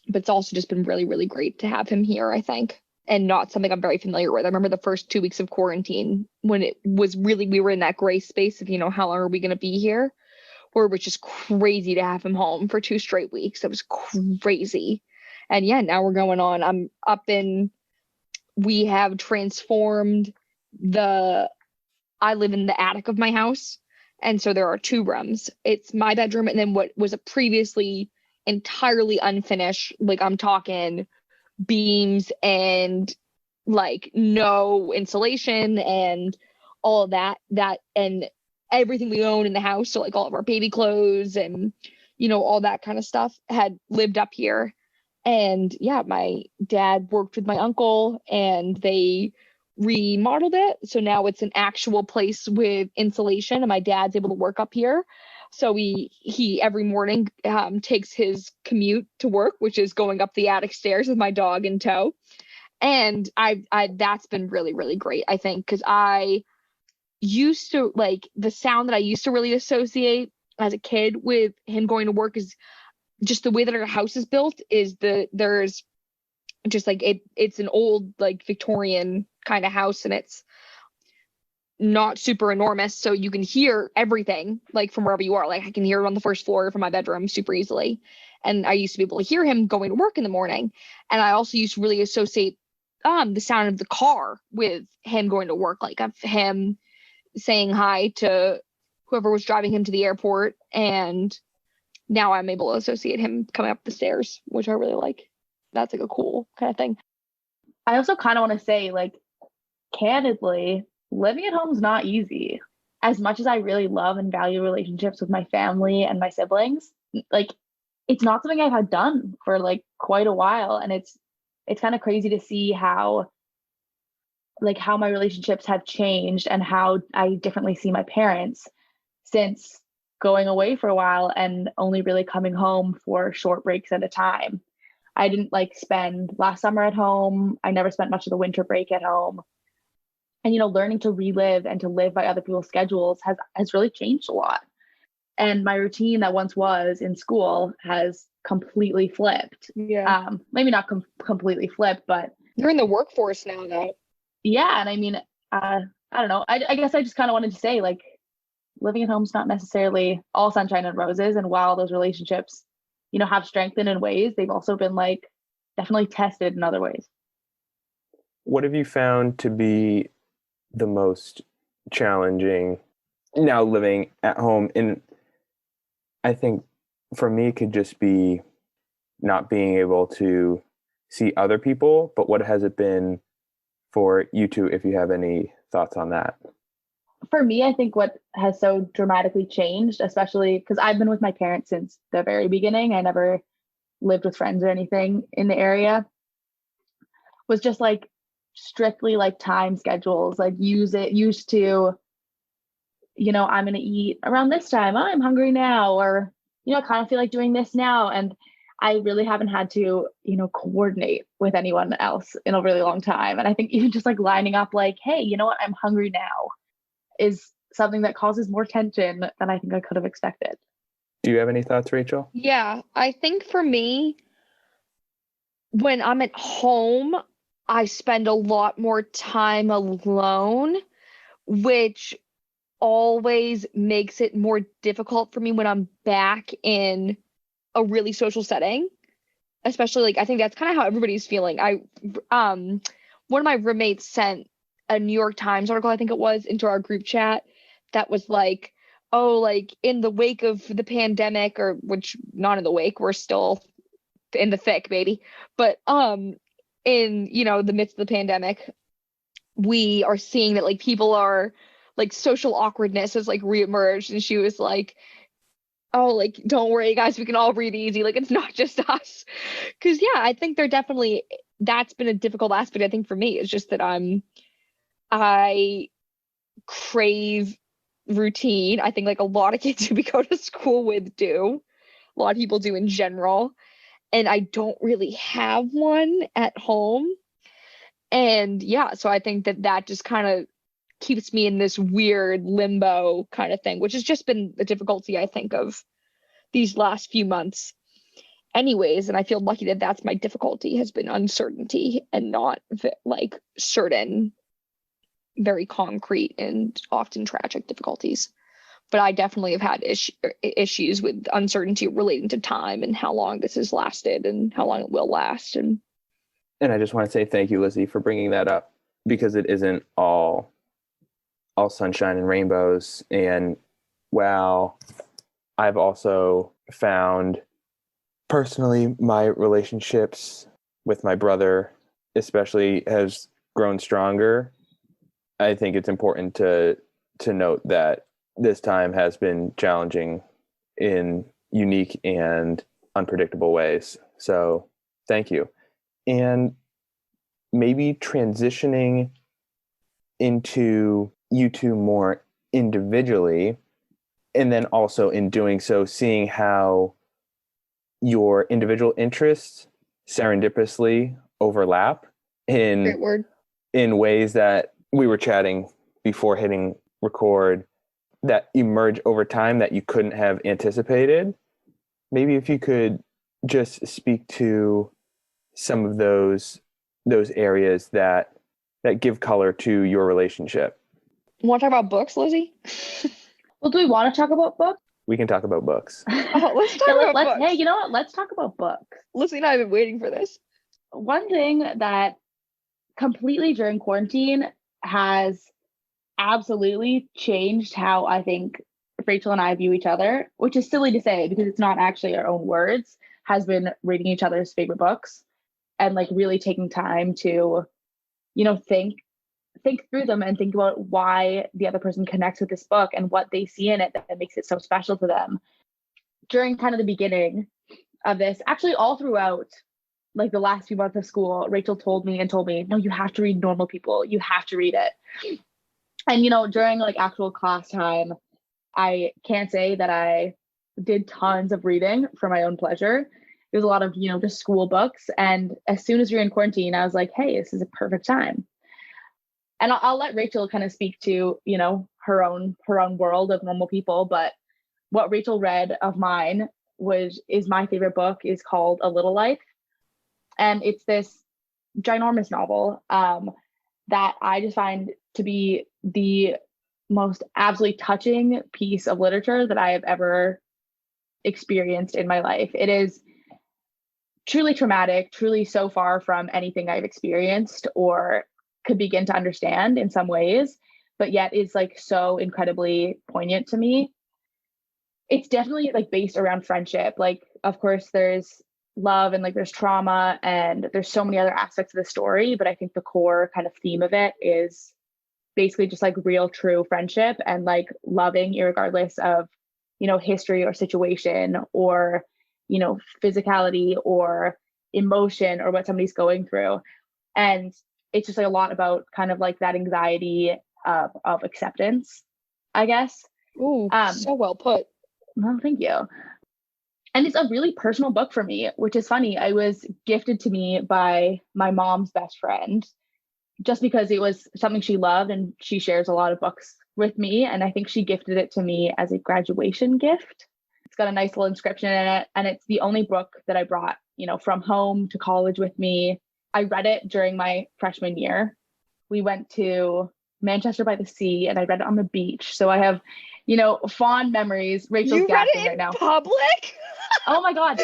But it's also just been really, really great to have him here, I think, and not something I'm very familiar with. I remember the first 2 weeks of quarantine when it was really, we were in that gray space of, how long are we going to be here? Where it was just crazy to have him home for 2 straight weeks. It was crazy. And yeah, now we're going on. We have transformed I live in the attic of my house. And so there are 2 rooms. It's my bedroom and then what was a previously entirely unfinished, like I'm talking beams and like no insulation and all of that and everything we own in the house. So like all of our baby clothes and, all that kind of stuff had lived up here. And yeah, my dad worked with my uncle and they remodeled it. So now it's an actual place with insulation and my dad's able to work up here. So he every morning takes his commute to work, which is going up the attic stairs with my dog in tow. And I that's been really, really great, I think, because I used to like the sound that I used to really associate as a kid with him going to work is just the way that our house is built is there's just like it's an old like Victorian kind of house and it's not super enormous, so you can hear everything like from wherever you are. Like I can hear it on the first floor from my bedroom super easily. And I used to be able to hear him going to work in the morning. And I also used to really associate the sound of the car with him going to work, like of him saying hi to whoever was driving him to the airport. And now I'm able to associate him coming up the stairs, which I really like. That's like a cool kind of thing. I also kind of want to say, like, candidly, living at home is not easy. As much as I really love and value relationships with my family and my siblings, like, it's not something I've had done for like quite a while. And it's kind of crazy to see how my relationships have changed and how I differently see my parents since going away for a while and only really coming home for short breaks at a time. I didn't like spend last summer at home. I never spent much of the winter break at home. And, learning to relive and to live by other people's schedules has really changed a lot. And my routine that once was in school has completely flipped. Yeah. Maybe not completely flipped, but You're in the workforce now, though. Yeah. And I mean, I don't know. I guess I just kind of wanted to say, like, living at home is not necessarily all sunshine and roses. And while those relationships, have strengthened in ways, they've also been like definitely tested in other ways. What have you found to be the most challenging now living at home? And I think for me, it could just be not being able to see other people, but what has it been for you two, if you have any thoughts on that? For me, I think what has so dramatically changed, especially because I've been with my parents since the very beginning, I never lived with friends or anything in the area, was just like strictly like time schedules, like used to, I'm going to eat around this time. Oh, I'm hungry now. Or, I kind of feel like doing this now. And I really haven't had to, coordinate with anyone else in a really long time. And I think even just like lining up like, hey, you know what, I'm hungry now is something that causes more tension than I think I could have expected. Do you have any thoughts, Rachel? Yeah, I think for me, when I'm at home, I spend a lot more time alone, which always makes it more difficult for me when I'm back in a really social setting. Especially like I think that's kind of how everybody's feeling. One of my roommates sent a New York Times article, I think it was, into our group chat that was like, oh, like in the wake of the pandemic, or which not in the wake, we're still in the thick, baby. But in the midst of the pandemic, we are seeing that like people are like social awkwardness has like reemerged, and she was like, oh, like don't worry guys, we can all breathe easy, like it's not just us. Because yeah, I think that's been a difficult aspect. I think for me it's just that I crave routine. I think like a lot of kids who we go to school with do, a lot of people do in general, and I don't really have one at home. And yeah, so I think that just kind of keeps me in this weird limbo kind of thing, which has just been the difficulty, I think, of these last few months anyways. And I feel lucky that that's my difficulty, has been uncertainty and not like certain, very concrete and often tragic difficulties. But I definitely have had issues with uncertainty relating to time and how long this has lasted and how long it will last. And I just want to say thank you, Lizzie, for bringing that up, because it isn't all sunshine and rainbows. And while I've also found personally my relationships with my brother especially has grown stronger, I think it's important to note that this time has been challenging in unique and unpredictable ways. So thank you. And maybe transitioning into you two more individually, and then also in doing so, seeing how your individual interests serendipitously overlap great word. in ways that we were chatting before hitting record that emerge over time that you couldn't have anticipated. Maybe if you could just speak to some of those areas that give color to your relationship. Want to talk about books, Lizzie? Well, do we want to talk about books? We can talk about books. Oh, let's talk about books. Hey, you know what? Let's talk about books. Lizzie and I have been waiting for this. One thing that completely during quarantine has absolutely changed how I think Rachel and I view each other, which is silly to say because it's not actually our own words, has been reading each other's favorite books and like really taking time to, think through them and think about why the other person connects with this book and what they see in it that makes it so special to them. During kind of the beginning of this, actually all throughout like the last few months of school, Rachel told me, no, you have to read Normal People. You have to read it. And, during like actual class time, I can't say that I did tons of reading for my own pleasure. It was a lot of, just school books. And as soon as we were in quarantine, I was like, hey, this is a perfect time. And I'll let Rachel kind of speak to, her own world of Normal People. But what Rachel read of mine is my favorite book, is called A Little Life. And it's this ginormous novel that I just find to be the most absolutely touching piece of literature that I have ever experienced in my life. It is truly traumatic, truly so far from anything I've experienced or could begin to understand in some ways, but yet is like so incredibly poignant to me. It's definitely like based around friendship. Like, of course, there's love and like there's trauma and there's so many other aspects of the story, but I think the core kind of theme of it is basically just like real, true friendship and like loving irregardless of, history or situation or, physicality or emotion or what somebody's going through. And it's just like a lot about kind of like that anxiety of acceptance, I guess. Ooh, so well put. Well, thank you. And it's a really personal book for me, which is funny. It was gifted to me by my mom's best friend just because it was something she loved, and she shares a lot of books with me. And I think she gifted it to me as a graduation gift. It's got a nice little inscription in it. And it's the only book that I brought, from home to college with me. I read it during my freshman year. We went to Manchester by the Sea and I read it on the beach. So I have, fond memories. Rachel's gasping right now. Public? Oh my God.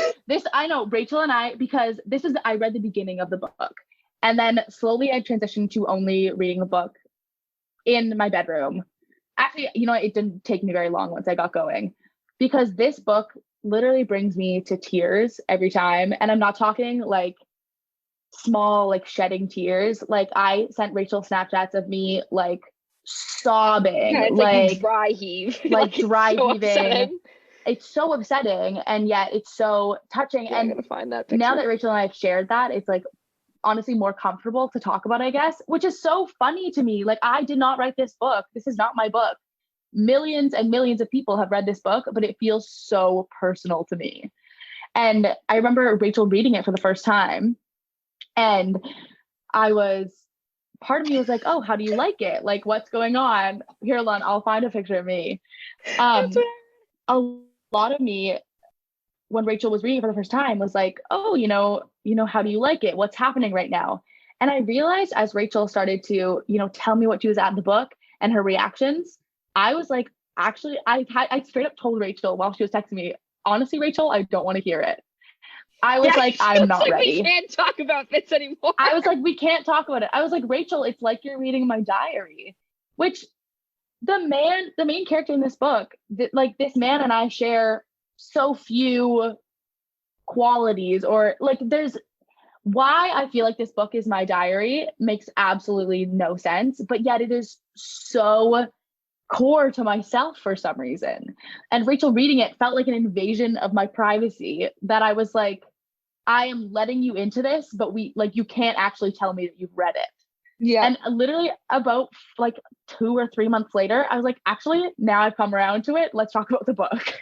I know Rachel and I, because I read the beginning of the book. And then slowly I transitioned to only reading the book in my bedroom. Actually, it didn't take me very long once I got going, because this book literally brings me to tears every time. And I'm not talking like small, like shedding tears. Like I sent Rachel Snapchats of me like sobbing, Yeah, it's like dry heave. like dry so heaving. Upsetting. It's so upsetting, and yet it's so touching. Yeah, and I'm gonna find that picture. Now that Rachel and I have shared that, it's like honestly more comfortable to talk about, I guess, which is so funny to me. Like, I did not write this book. This is not my book. Millions and millions of people have read this book, but it feels so personal to me. And I remember Rachel reading it for the first time, and part of me was like, oh, how do you like it? Like, what's going on? Here, Lon, I'll find a picture of me. A lot of me, when Rachel was reading it for the first time, was like, oh, how do you like it? What's happening right now? And I realized as Rachel started to, tell me what she was at in the book and her reactions, I was like, actually, I straight up told Rachel while she was texting me, honestly, Rachel, I don't want to hear it. I was like, I'm not ready. We can't talk about this anymore. I was like, we can't talk about it. I was like, Rachel, it's like you're reading my diary, which the main character in this book, like this man and I share so few qualities, or like there's why I feel like this book is my diary makes absolutely no sense, but yet it is so core to myself for some reason. And Rachel reading it felt like an invasion of my privacy, that I was like, I am letting you into this, but you can't actually tell me that you've read it. Yeah. And literally about like 2 or 3 months later, I was like, actually, now I've come around to it. Let's talk about the book.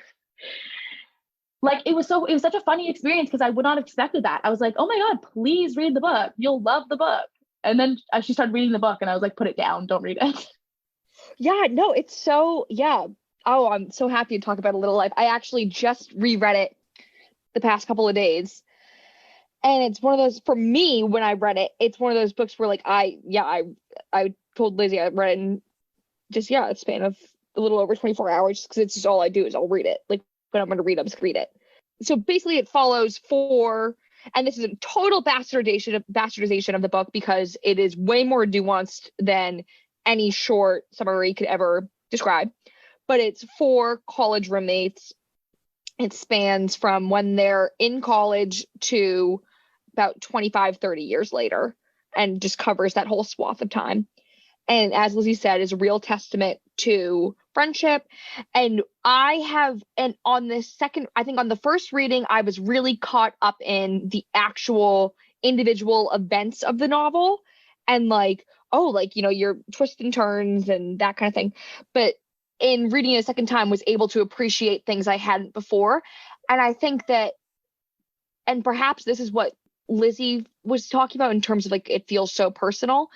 Like it was such a funny experience, because I would not have expected that. I was like, oh my God, please read the book. You'll love the book. And then she started reading the book and I was like, put it down. Don't read it. Yeah, no, it's so, yeah. Oh, I'm so happy to talk about A Little Life. I actually just reread it the past couple of days. And it's one of those, for me, when I read it, it's one of those books where like, I told Lizzie I read it in just, a span of a little over 24 hours, because it's just all I do is I'll read it. Like when I'm going to read, I'm just read it. So basically it follows and this is a total bastardization of the book, because it is way more nuanced than any short summary could ever describe. But it's 4 college roommates. It spans from when they're in college to about 25, 30 years later, and just covers that whole swath of time. And as Lizzie said, is a real testament to friendship. And on the first reading, I was really caught up in the actual individual events of the novel, and like, oh, like, your twists and turns and that kind of thing. But in reading it a second time, was able to appreciate things I hadn't before. And I think that, and perhaps this is what Lizzie was talking about in terms of like, it feels so personal,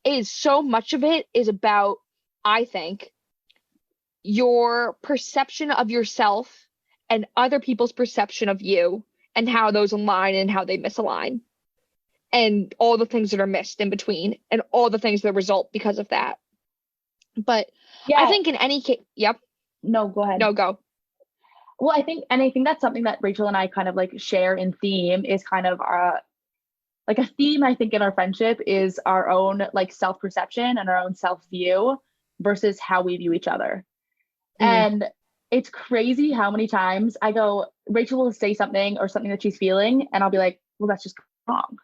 is so much of it is about, I think, your perception of yourself and other people's perception of you, and how those align and how they misalign, and all the things that are missed in between, and all the things that result because of that. But yeah, I think in any case, yep. No, go ahead. No, go. Well, I think that's something that Rachel and I kind of like share in theme, is kind of like a theme, I think, in our friendship is our own like self-perception and our own self-view versus how we view each other. And it's crazy how many times Rachel will say something or something that she's feeling, and I'll be like, well, that's just wrong.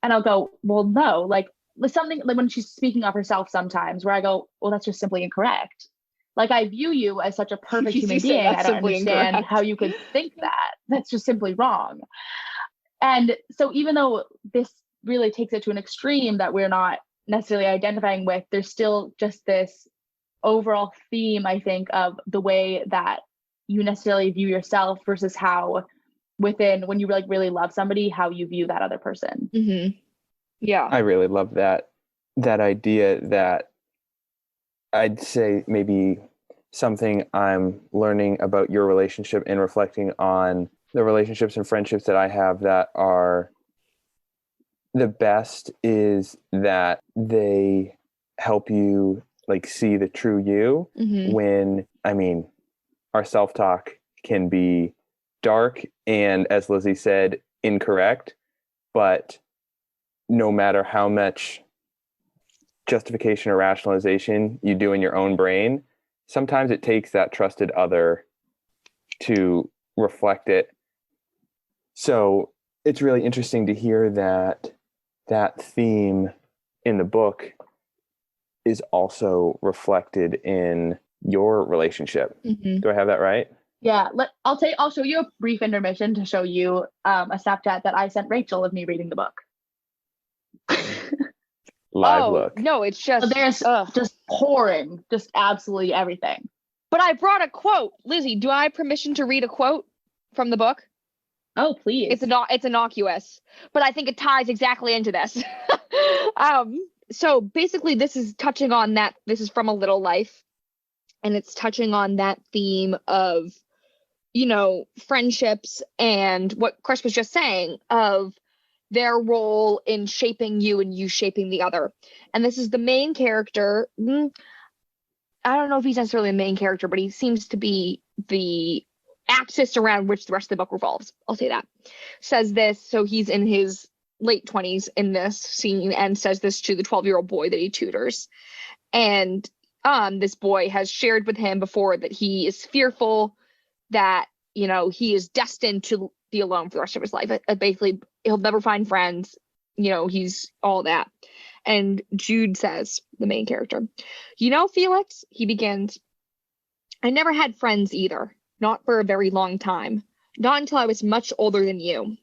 And I'll go, well, no, like something like when she's speaking of herself sometimes, where I go, well, that's just simply incorrect. Like, I view you as such a perfect human being. I don't understand incorrect. How you could think that. That's just simply wrong. And so even though this really takes it to an extreme that we're not necessarily identifying with, there's still just this overall theme, I think, of the way that you necessarily view yourself versus how when you like really love somebody, how you view that other person. Mm-hmm. Yeah. I really love that idea that I'd say maybe something I'm learning about your relationship and reflecting on the relationships and friendships that I have that are the best is that they help you like see the true you when, I mean, our self-talk can be dark and, as Lizzie said, incorrect, but no matter how much justification or rationalization you do in your own brain, sometimes it takes that trusted other to reflect it. So it's really interesting to hear that theme in the book is also reflected in your relationship. Do I have that right? Yeah, I'll show you a brief intermission to show you a Snapchat that I sent Rachel of me reading the book. Live look. No, it's just there's just pouring, just absolutely everything. But I brought a quote. Lizzie, do I have permission to read a quote from the book? Oh, please. It's innocuous, but I think it ties exactly into this. So basically this is touching on that. This is from A Little Life, and it's touching on that theme of, friendships and what Chris was just saying of their role in shaping you and you shaping the other. And this is the main character. I don't know if he's necessarily the main character, but he seems to be the axis around which the rest of the book revolves. I'll say that. Says this. So he's in his late 20s in this scene and says this to the 12-year-old boy that he tutors. And this boy has shared with him before that he is fearful that, he is destined to be alone for the rest of his life. Basically, he'll never find friends. He's all that. And Jude says, the main character, Felix, he begins, I never had friends either. Not for a very long time. Not until I was much older than you.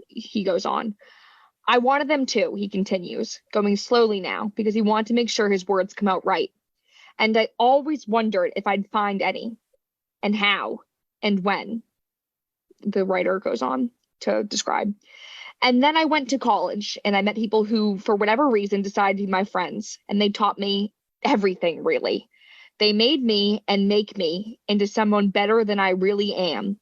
He goes on. I wanted them too, he continues, going slowly now, because he wanted to make sure his words come out right. And I always wondered if I'd find any, and how, and when. The writer goes on to describe. And then I went to college, and I met people who, for whatever reason, decided to be my friends, and they taught me everything, really. They made me and make me into someone better than I really am.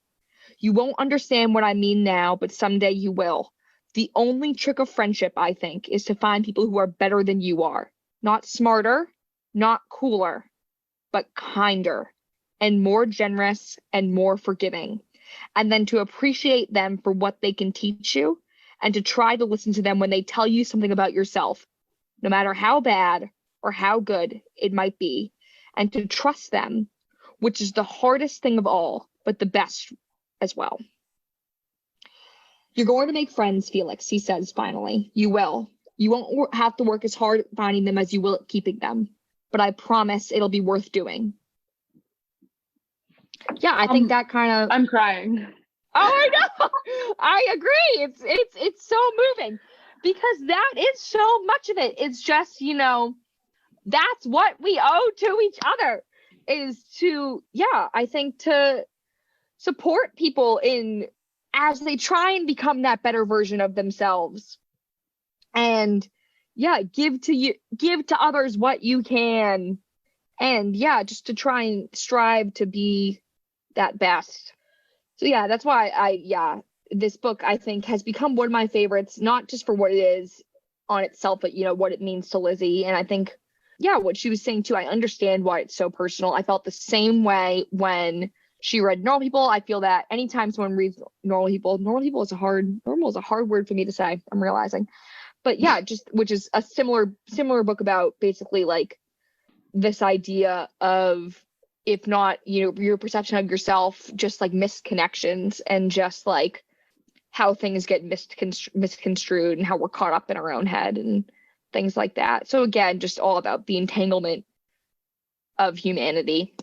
You won't understand what I mean now, but someday you will. The only trick of friendship, I think, is to find people who are better than you are. Not smarter, not cooler, but kinder and more generous and more forgiving. And then to appreciate them for what they can teach you and to try to listen to them when they tell you something about yourself, no matter how bad or how good it might be. And to trust them, which is the hardest thing of all, but the best as well. You're going to make friends, Felix, he says finally. You will. You won't have to work as hard at finding them as you will at keeping them. But I promise it'll be worth doing. Yeah, I think that kind of... I'm crying. Oh, I know. I agree. It's so moving. Because that is so much of it. It's just, that's what we owe to each other, is to, I think to support people as they try and become that better version of themselves. And give to others what you can. And just to try and strive to be that best. So that's why this book, I think, has become one of my favorites, not just for what it is on itself, but what it means to Lizzie. And I think what she was saying too, I understand why it's so personal. I felt the same way when she read Normal People. I feel that anytime someone reads Normal People is a hard word for me to say, I'm realizing. But which is a similar book about basically like this idea of, if not, your perception of yourself, just like misconnections and just like how things get misconstrued and how we're caught up in our own head and things like that. So again, just all about the entanglement of humanity,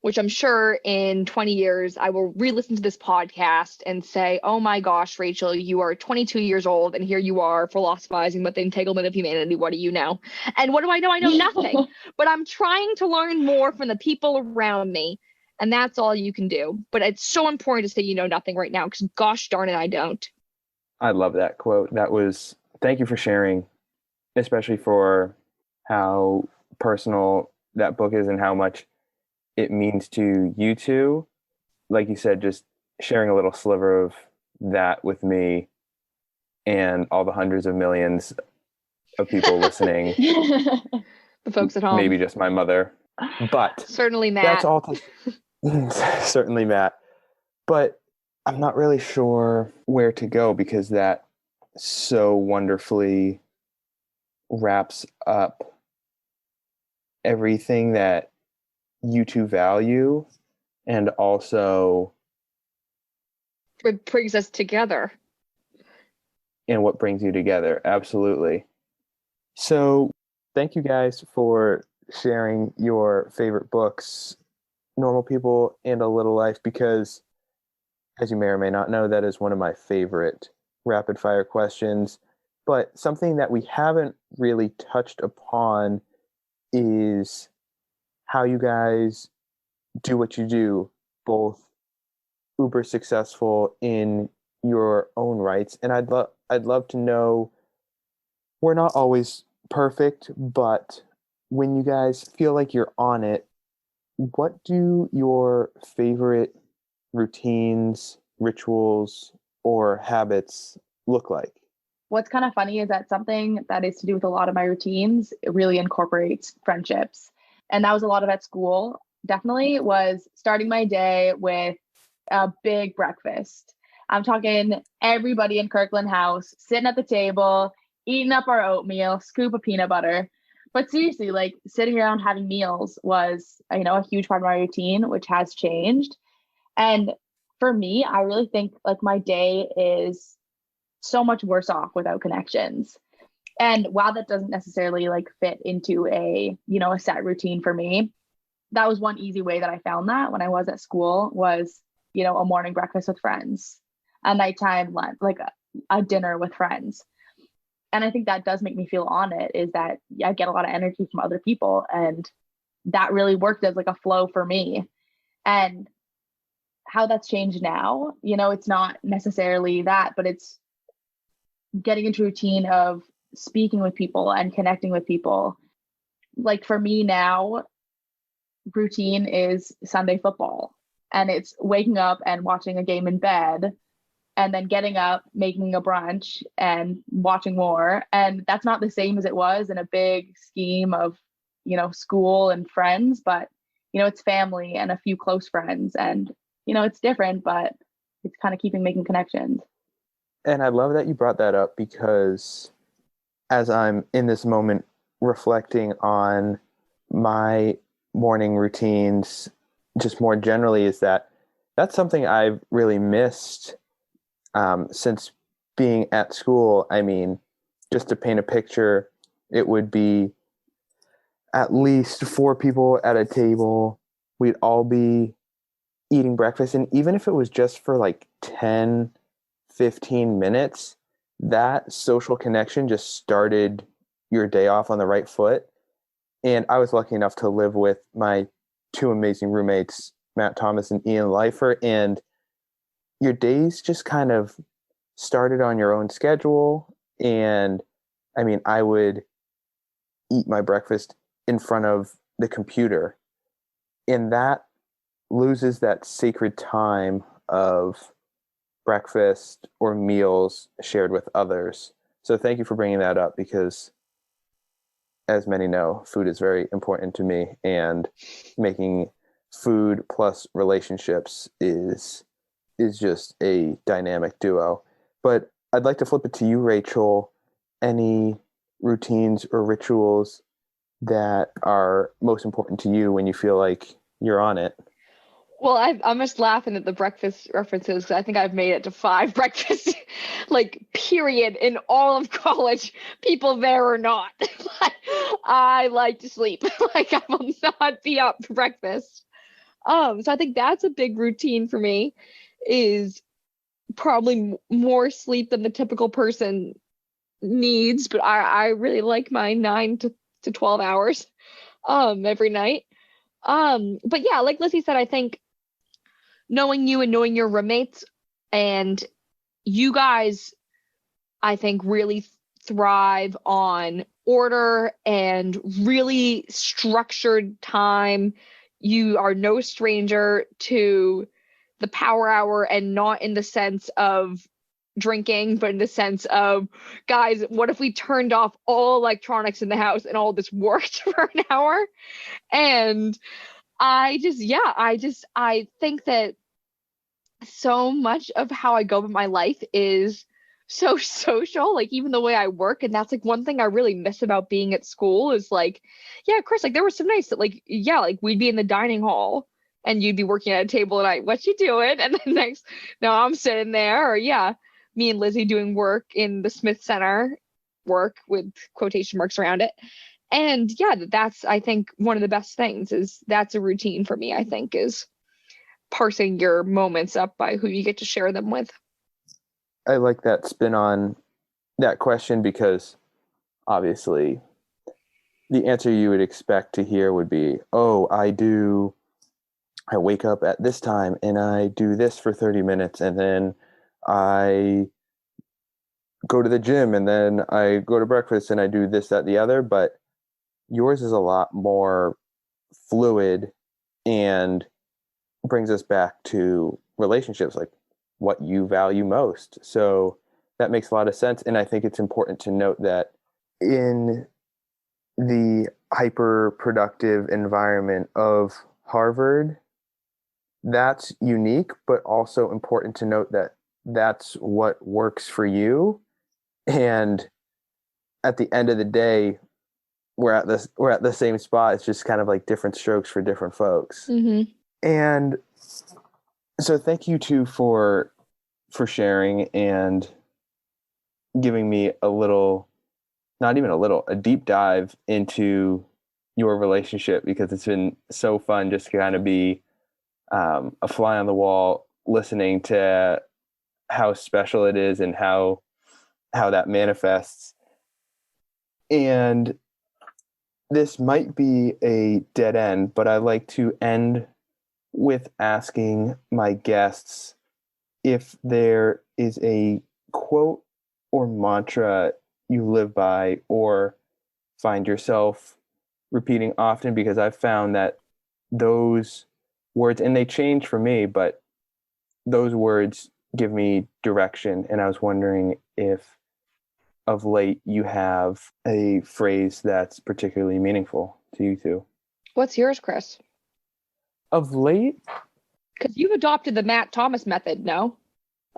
which I'm sure in 20 years, I will re-listen to this podcast and say, oh my gosh, Rachel, you are 22 years old and here you are philosophizing about the entanglement of humanity. What do you know? And what do I know? I know nothing, but I'm trying to learn more from the people around me. And that's all you can do. But it's so important to say you know nothing right now, because gosh darn it, I don't. I love that quote. Thank you for sharing, especially for how personal that book is and how much it means to you two. Like you said, just sharing a little sliver of that with me and all the hundreds of millions of people listening. The folks at home. Maybe just my mother. But certainly Matt. That's all certainly Matt. But I'm not really sure where to go, because that so wonderfully wraps up everything that you two value, and also it brings us together. And what brings you together. Absolutely. So thank you guys for sharing your favorite books, Normal People and A Little Life, because as you may or may not know, that is one of my favorite rapid fire questions. But something that we haven't really touched upon is how you guys do what you do, both uber successful in your own rights. And I'd love to know, we're not always perfect, but when you guys feel like you're on it, what do your favorite routines, rituals, or habits look like? What's kind of funny is that something that is to do with a lot of my routines, it really incorporates friendships. And that was a lot of at school. Definitely was starting my day with a big breakfast. I'm talking everybody in Kirkland House sitting at the table, eating up our oatmeal, scoop of peanut butter. But seriously, like sitting around having meals was, a huge part of my routine, which has changed. And for me, I really think like my day is so much worse off without connections. And while that doesn't necessarily like fit into a set routine for me, that was one easy way that I found that when I was at school was, a morning breakfast with friends, a nighttime lunch, like a dinner with friends. And I think that does make me feel on it, is that I get a lot of energy from other people. And that really worked as like a flow for me. And how that's changed now, it's not necessarily that, but it's getting into a routine of speaking with people and connecting with people. Like for me now, routine is Sunday football, and it's waking up and watching a game in bed, and then getting up, making a brunch and watching more. And that's not the same as it was in a big scheme of, school and friends, but, it's family and a few close friends. And, it's different, but it's kind of making connections. And I love that you brought that up, because as I'm in this moment reflecting on my morning routines, just more generally, is that's something I've really missed since being at school. I mean, just to paint a picture, it would be at least 4 people at a table. We'd all be eating breakfast. And even if it was just for like 10, 15 minutes, that social connection just started your day off on the right foot. And I was lucky enough to live with my 2 amazing roommates, Matt Thomas and Ian Leifer. And your days just kind of started on your own schedule. And I mean, I would eat my breakfast in front of the computer, and that loses that sacred time of breakfast or meals shared with others. So thank you for bringing that up, because as many know, food is very important to me, and making food plus relationships is just a dynamic duo. But I'd like to flip it to you, Rachel. Any routines or rituals that are most important to you when you feel like you're on it? Well, I'm just laughing at the breakfast references, because I think I've made it to 5 breakfasts, like, period, in all of college, people there or not. I like to sleep. Like, I will not be up for breakfast. So I think that's a big routine for me, is probably more sleep than the typical person needs, but I really like my 9 to 12 hours every night. But yeah, like Lizzie said, I think knowing you and knowing your roommates, and you guys, I think, really thrive on order and really structured time. You are no stranger to the power hour, and not in the sense of drinking, but in the sense of, guys, what if we turned off all electronics in the house and all this worked for an hour? And I think that so much of how I go about my life is so social, like even the way I work. And that's like one thing I really miss about being at school is like, yeah, Chris, like there were some nights that like, yeah, like we'd be in the dining hall and you'd be working at a table and what you doing? And then next, no, I'm sitting there. Or yeah, me and Lizzie doing work in the Smith Center, work with quotation marks around it. And yeah, that's, I think, one of the best things is that's a routine for me, I think, is parsing your moments up by who you get to share them with. I like that spin on that question, because obviously the answer you would expect to hear would be, oh, I wake up at this time and I do this for 30 minutes and then I go to the gym and then I go to breakfast and I do this, that, the other. But yours is a lot more fluid and brings us back to relationships, like what you value most. So that makes a lot of sense. And I think it's important to note that in the hyper productive environment of Harvard, that's unique, but also important to note that that's what works for you. And at the end of the day, we're at the same spot. It's just kind of like different strokes for different folks. Mm-hmm. And so thank you too for sharing and giving me a deep dive into your relationship, because it's been so fun just to kind of be a fly on the wall listening to how special it is and how that manifests. And this might be a dead end, but I like to end with asking my guests if there is a quote or mantra you live by or find yourself repeating often, because I've found that those words, and they change for me, but those words give me direction. And I was wondering if of late you have a phrase that's particularly meaningful to you two. What's yours, Chris? Of late? Because you've adopted the Matt Thomas method, no?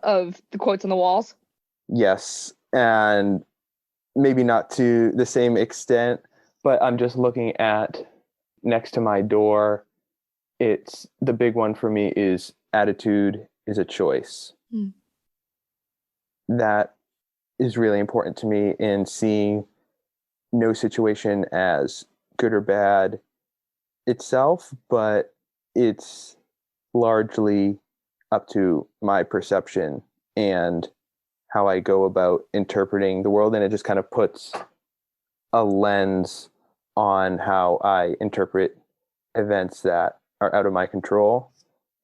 Of the quotes on the walls? Yes. And maybe not to the same extent, but I'm just looking at next to my door. It's the big one for me is attitude is a choice. Mm. That is really important to me in seeing no situation as good or bad itself, but it's largely up to my perception and how I go about interpreting the world. And it just kind of puts a lens on how I interpret events that are out of my control.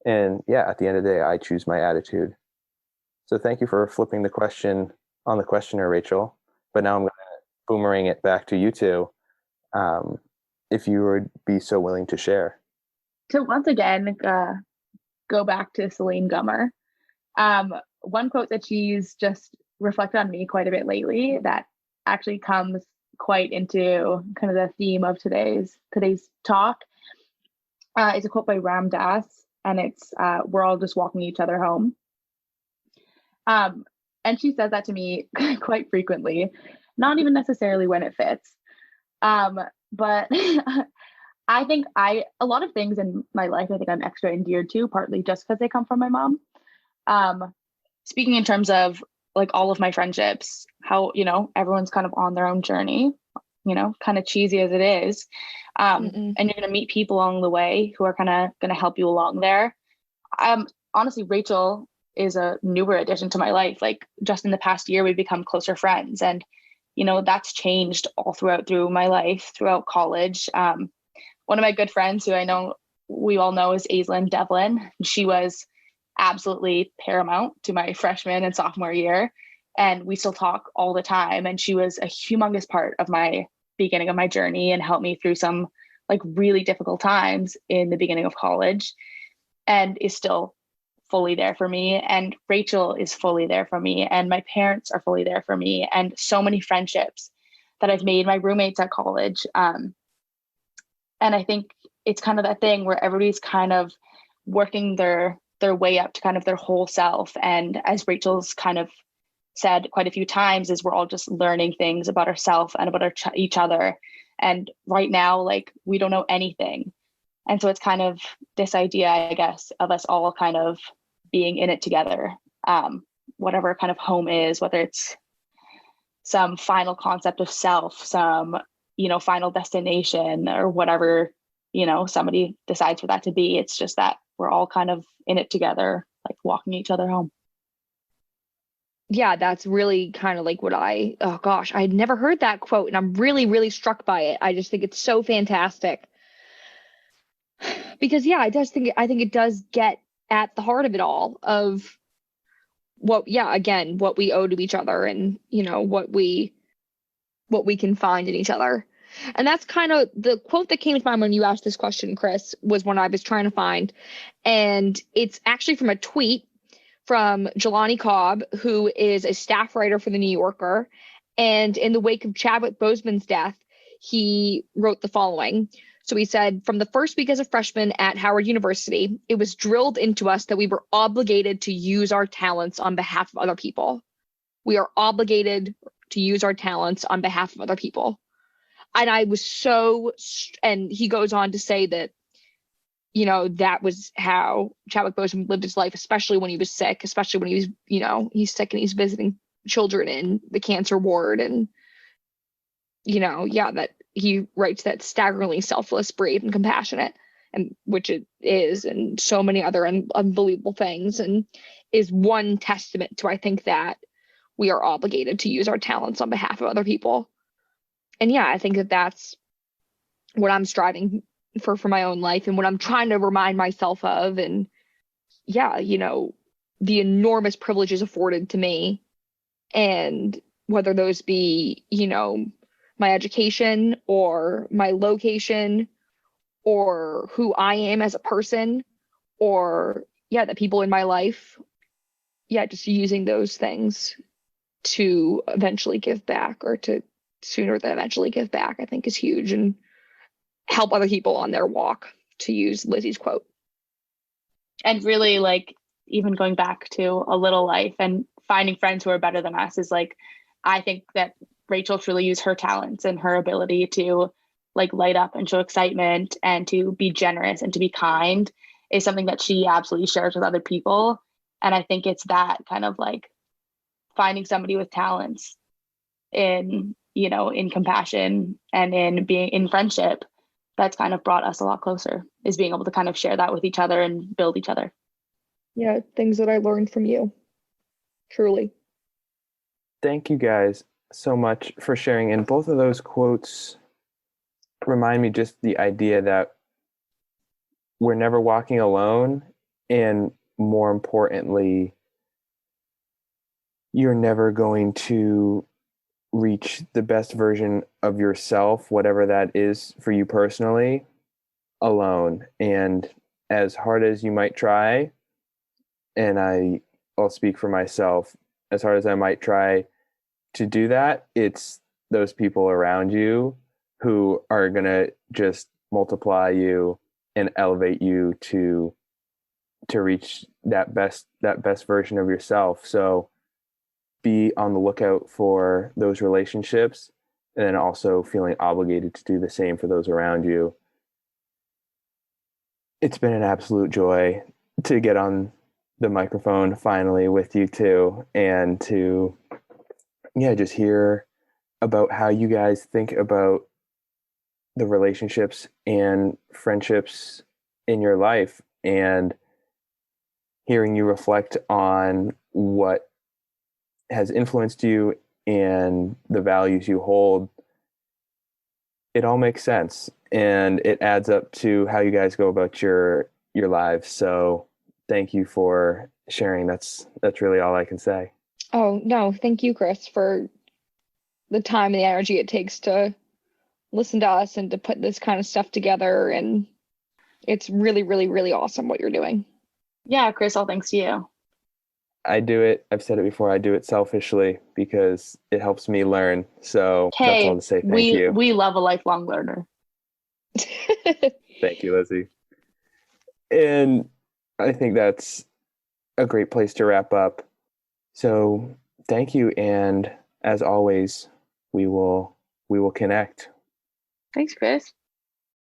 And yeah, at the end of the day, I choose my attitude. So thank you for flipping the question on the questioner, Rachel. But now I'm going to boomerang it back to you two, if you would be so willing to share. To once again go back to Lizzie Gummer. One quote that she's just reflected on me quite a bit lately that actually comes quite into kind of the theme of today's talk is a quote by Ram Dass, and it's we're all just walking each other home. And she says that to me quite frequently, not even necessarily when it fits. But I think a lot of things in my life, I think I'm extra endeared to, partly just because they come from my mom. Speaking in terms of like all of my friendships, how, everyone's kind of on their own journey, kind of cheesy as it is. And you're going to meet people along the way who are kind of going to help you along there. Honestly, Rachel is a newer addition to my life. Like just in the past year, we've become closer friends, and that's changed all through my life, throughout college. One of my good friends who I know we all know is Aislinn Devlin. She was absolutely paramount to my freshman and sophomore year. And we still talk all the time. And she was a humongous part of my beginning of my journey and helped me through some like really difficult times in the beginning of college, and is still fully there for me. And Rachel is fully there for me. And my parents are fully there for me. And so many friendships that I've made, my roommates at college. And I think it's kind of that thing where everybody's kind of working their way up to kind of their whole self. And as Rachel's kind of said quite a few times, is we're all just learning things about ourselves and about each other. And right now, like, we don't know anything. And so it's kind of this idea, I guess, of us all kind of being in it together, whatever kind of home is, whether it's some final concept of self, some, final destination, or whatever, somebody decides for that to be. It's just that we're all kind of in it together, like walking each other home. Yeah, that's really kind of like what I had never heard that quote, and I'm really, really struck by it. I just think it's so fantastic. Because I think it does get at the heart of it all, of what we owe to each other, and what we can find in each other. And that's kind of the quote that came to mind when you asked this question, Chris, was one I was trying to find. And it's actually from a tweet from Jelani Cobb, who is a staff writer for The New Yorker. And in the wake of Chadwick Boseman's death, he wrote the following. So he said, "From the first week as a freshman at Howard University, it was drilled into us that we were obligated to use our talents on behalf of other people. We are obligated to use our talents on behalf of other people." And I was and he goes on to say that, that was how Chadwick Boseman lived his life, especially when he was sick, especially when he was, he's sick and he's visiting children in the cancer ward. And, that he writes that staggeringly selfless, brave, and compassionate, and which it is, and so many other unbelievable things, and is one testament to, I think, that we are obligated to use our talents on behalf of other people. And I think that that's what I'm striving for my own life, and what I'm trying to remind myself of. And the enormous privileges afforded to me, and whether those be, my education or my location or who I am as a person, or the people in my life, just using those things to eventually give back, or to sooner than eventually give back, I think is huge, and help other people on their walk, to use Lizzie's quote. And really, like, even going back to a little life and finding friends who are better than us is, like, I think that Rachel truly used her talents and her ability to, like, light up and show excitement and to be generous and to be kind is something that she absolutely shares with other people. And I think it's that kind of, like, finding somebody with talents in, in compassion and in being in friendship, that's kind of brought us a lot closer, is being able to kind of share that with each other and build each other. Yeah, things that I learned from you. Truly. Thank you guys so much for sharing. And both of those quotes remind me just the idea that we're never walking alone, and more importantly, you're never going to reach the best version of yourself, whatever that is for you personally, alone. And as hard as you might try, and I'll speak for myself, as hard as I might try to do that, it's those people around you who are going to just multiply you and elevate you to reach that best version of yourself. So be on the lookout for those relationships, and then also feeling obligated to do the same for those around you. It's been an absolute joy to get on the microphone finally with you two, and to just hear about how you guys think about the relationships and friendships in your life, and hearing you reflect on what has influenced you and the values you hold. It all makes sense, and it adds up to how you guys go about your lives. So thank you for sharing. That's really all I can say. Oh, no, thank you, Chris, for the time and the energy it takes to listen to us and to put this kind of stuff together. And it's really, really, really awesome what you're doing. Yeah, Chris, all thanks to you. I do it, I've said it before, I do it selfishly because it helps me learn. So that's all to say. Thank you. We love a lifelong learner. Thank you, Lizzie. And I think that's a great place to wrap up. So thank you. And as always, we will connect. Thanks, Chris.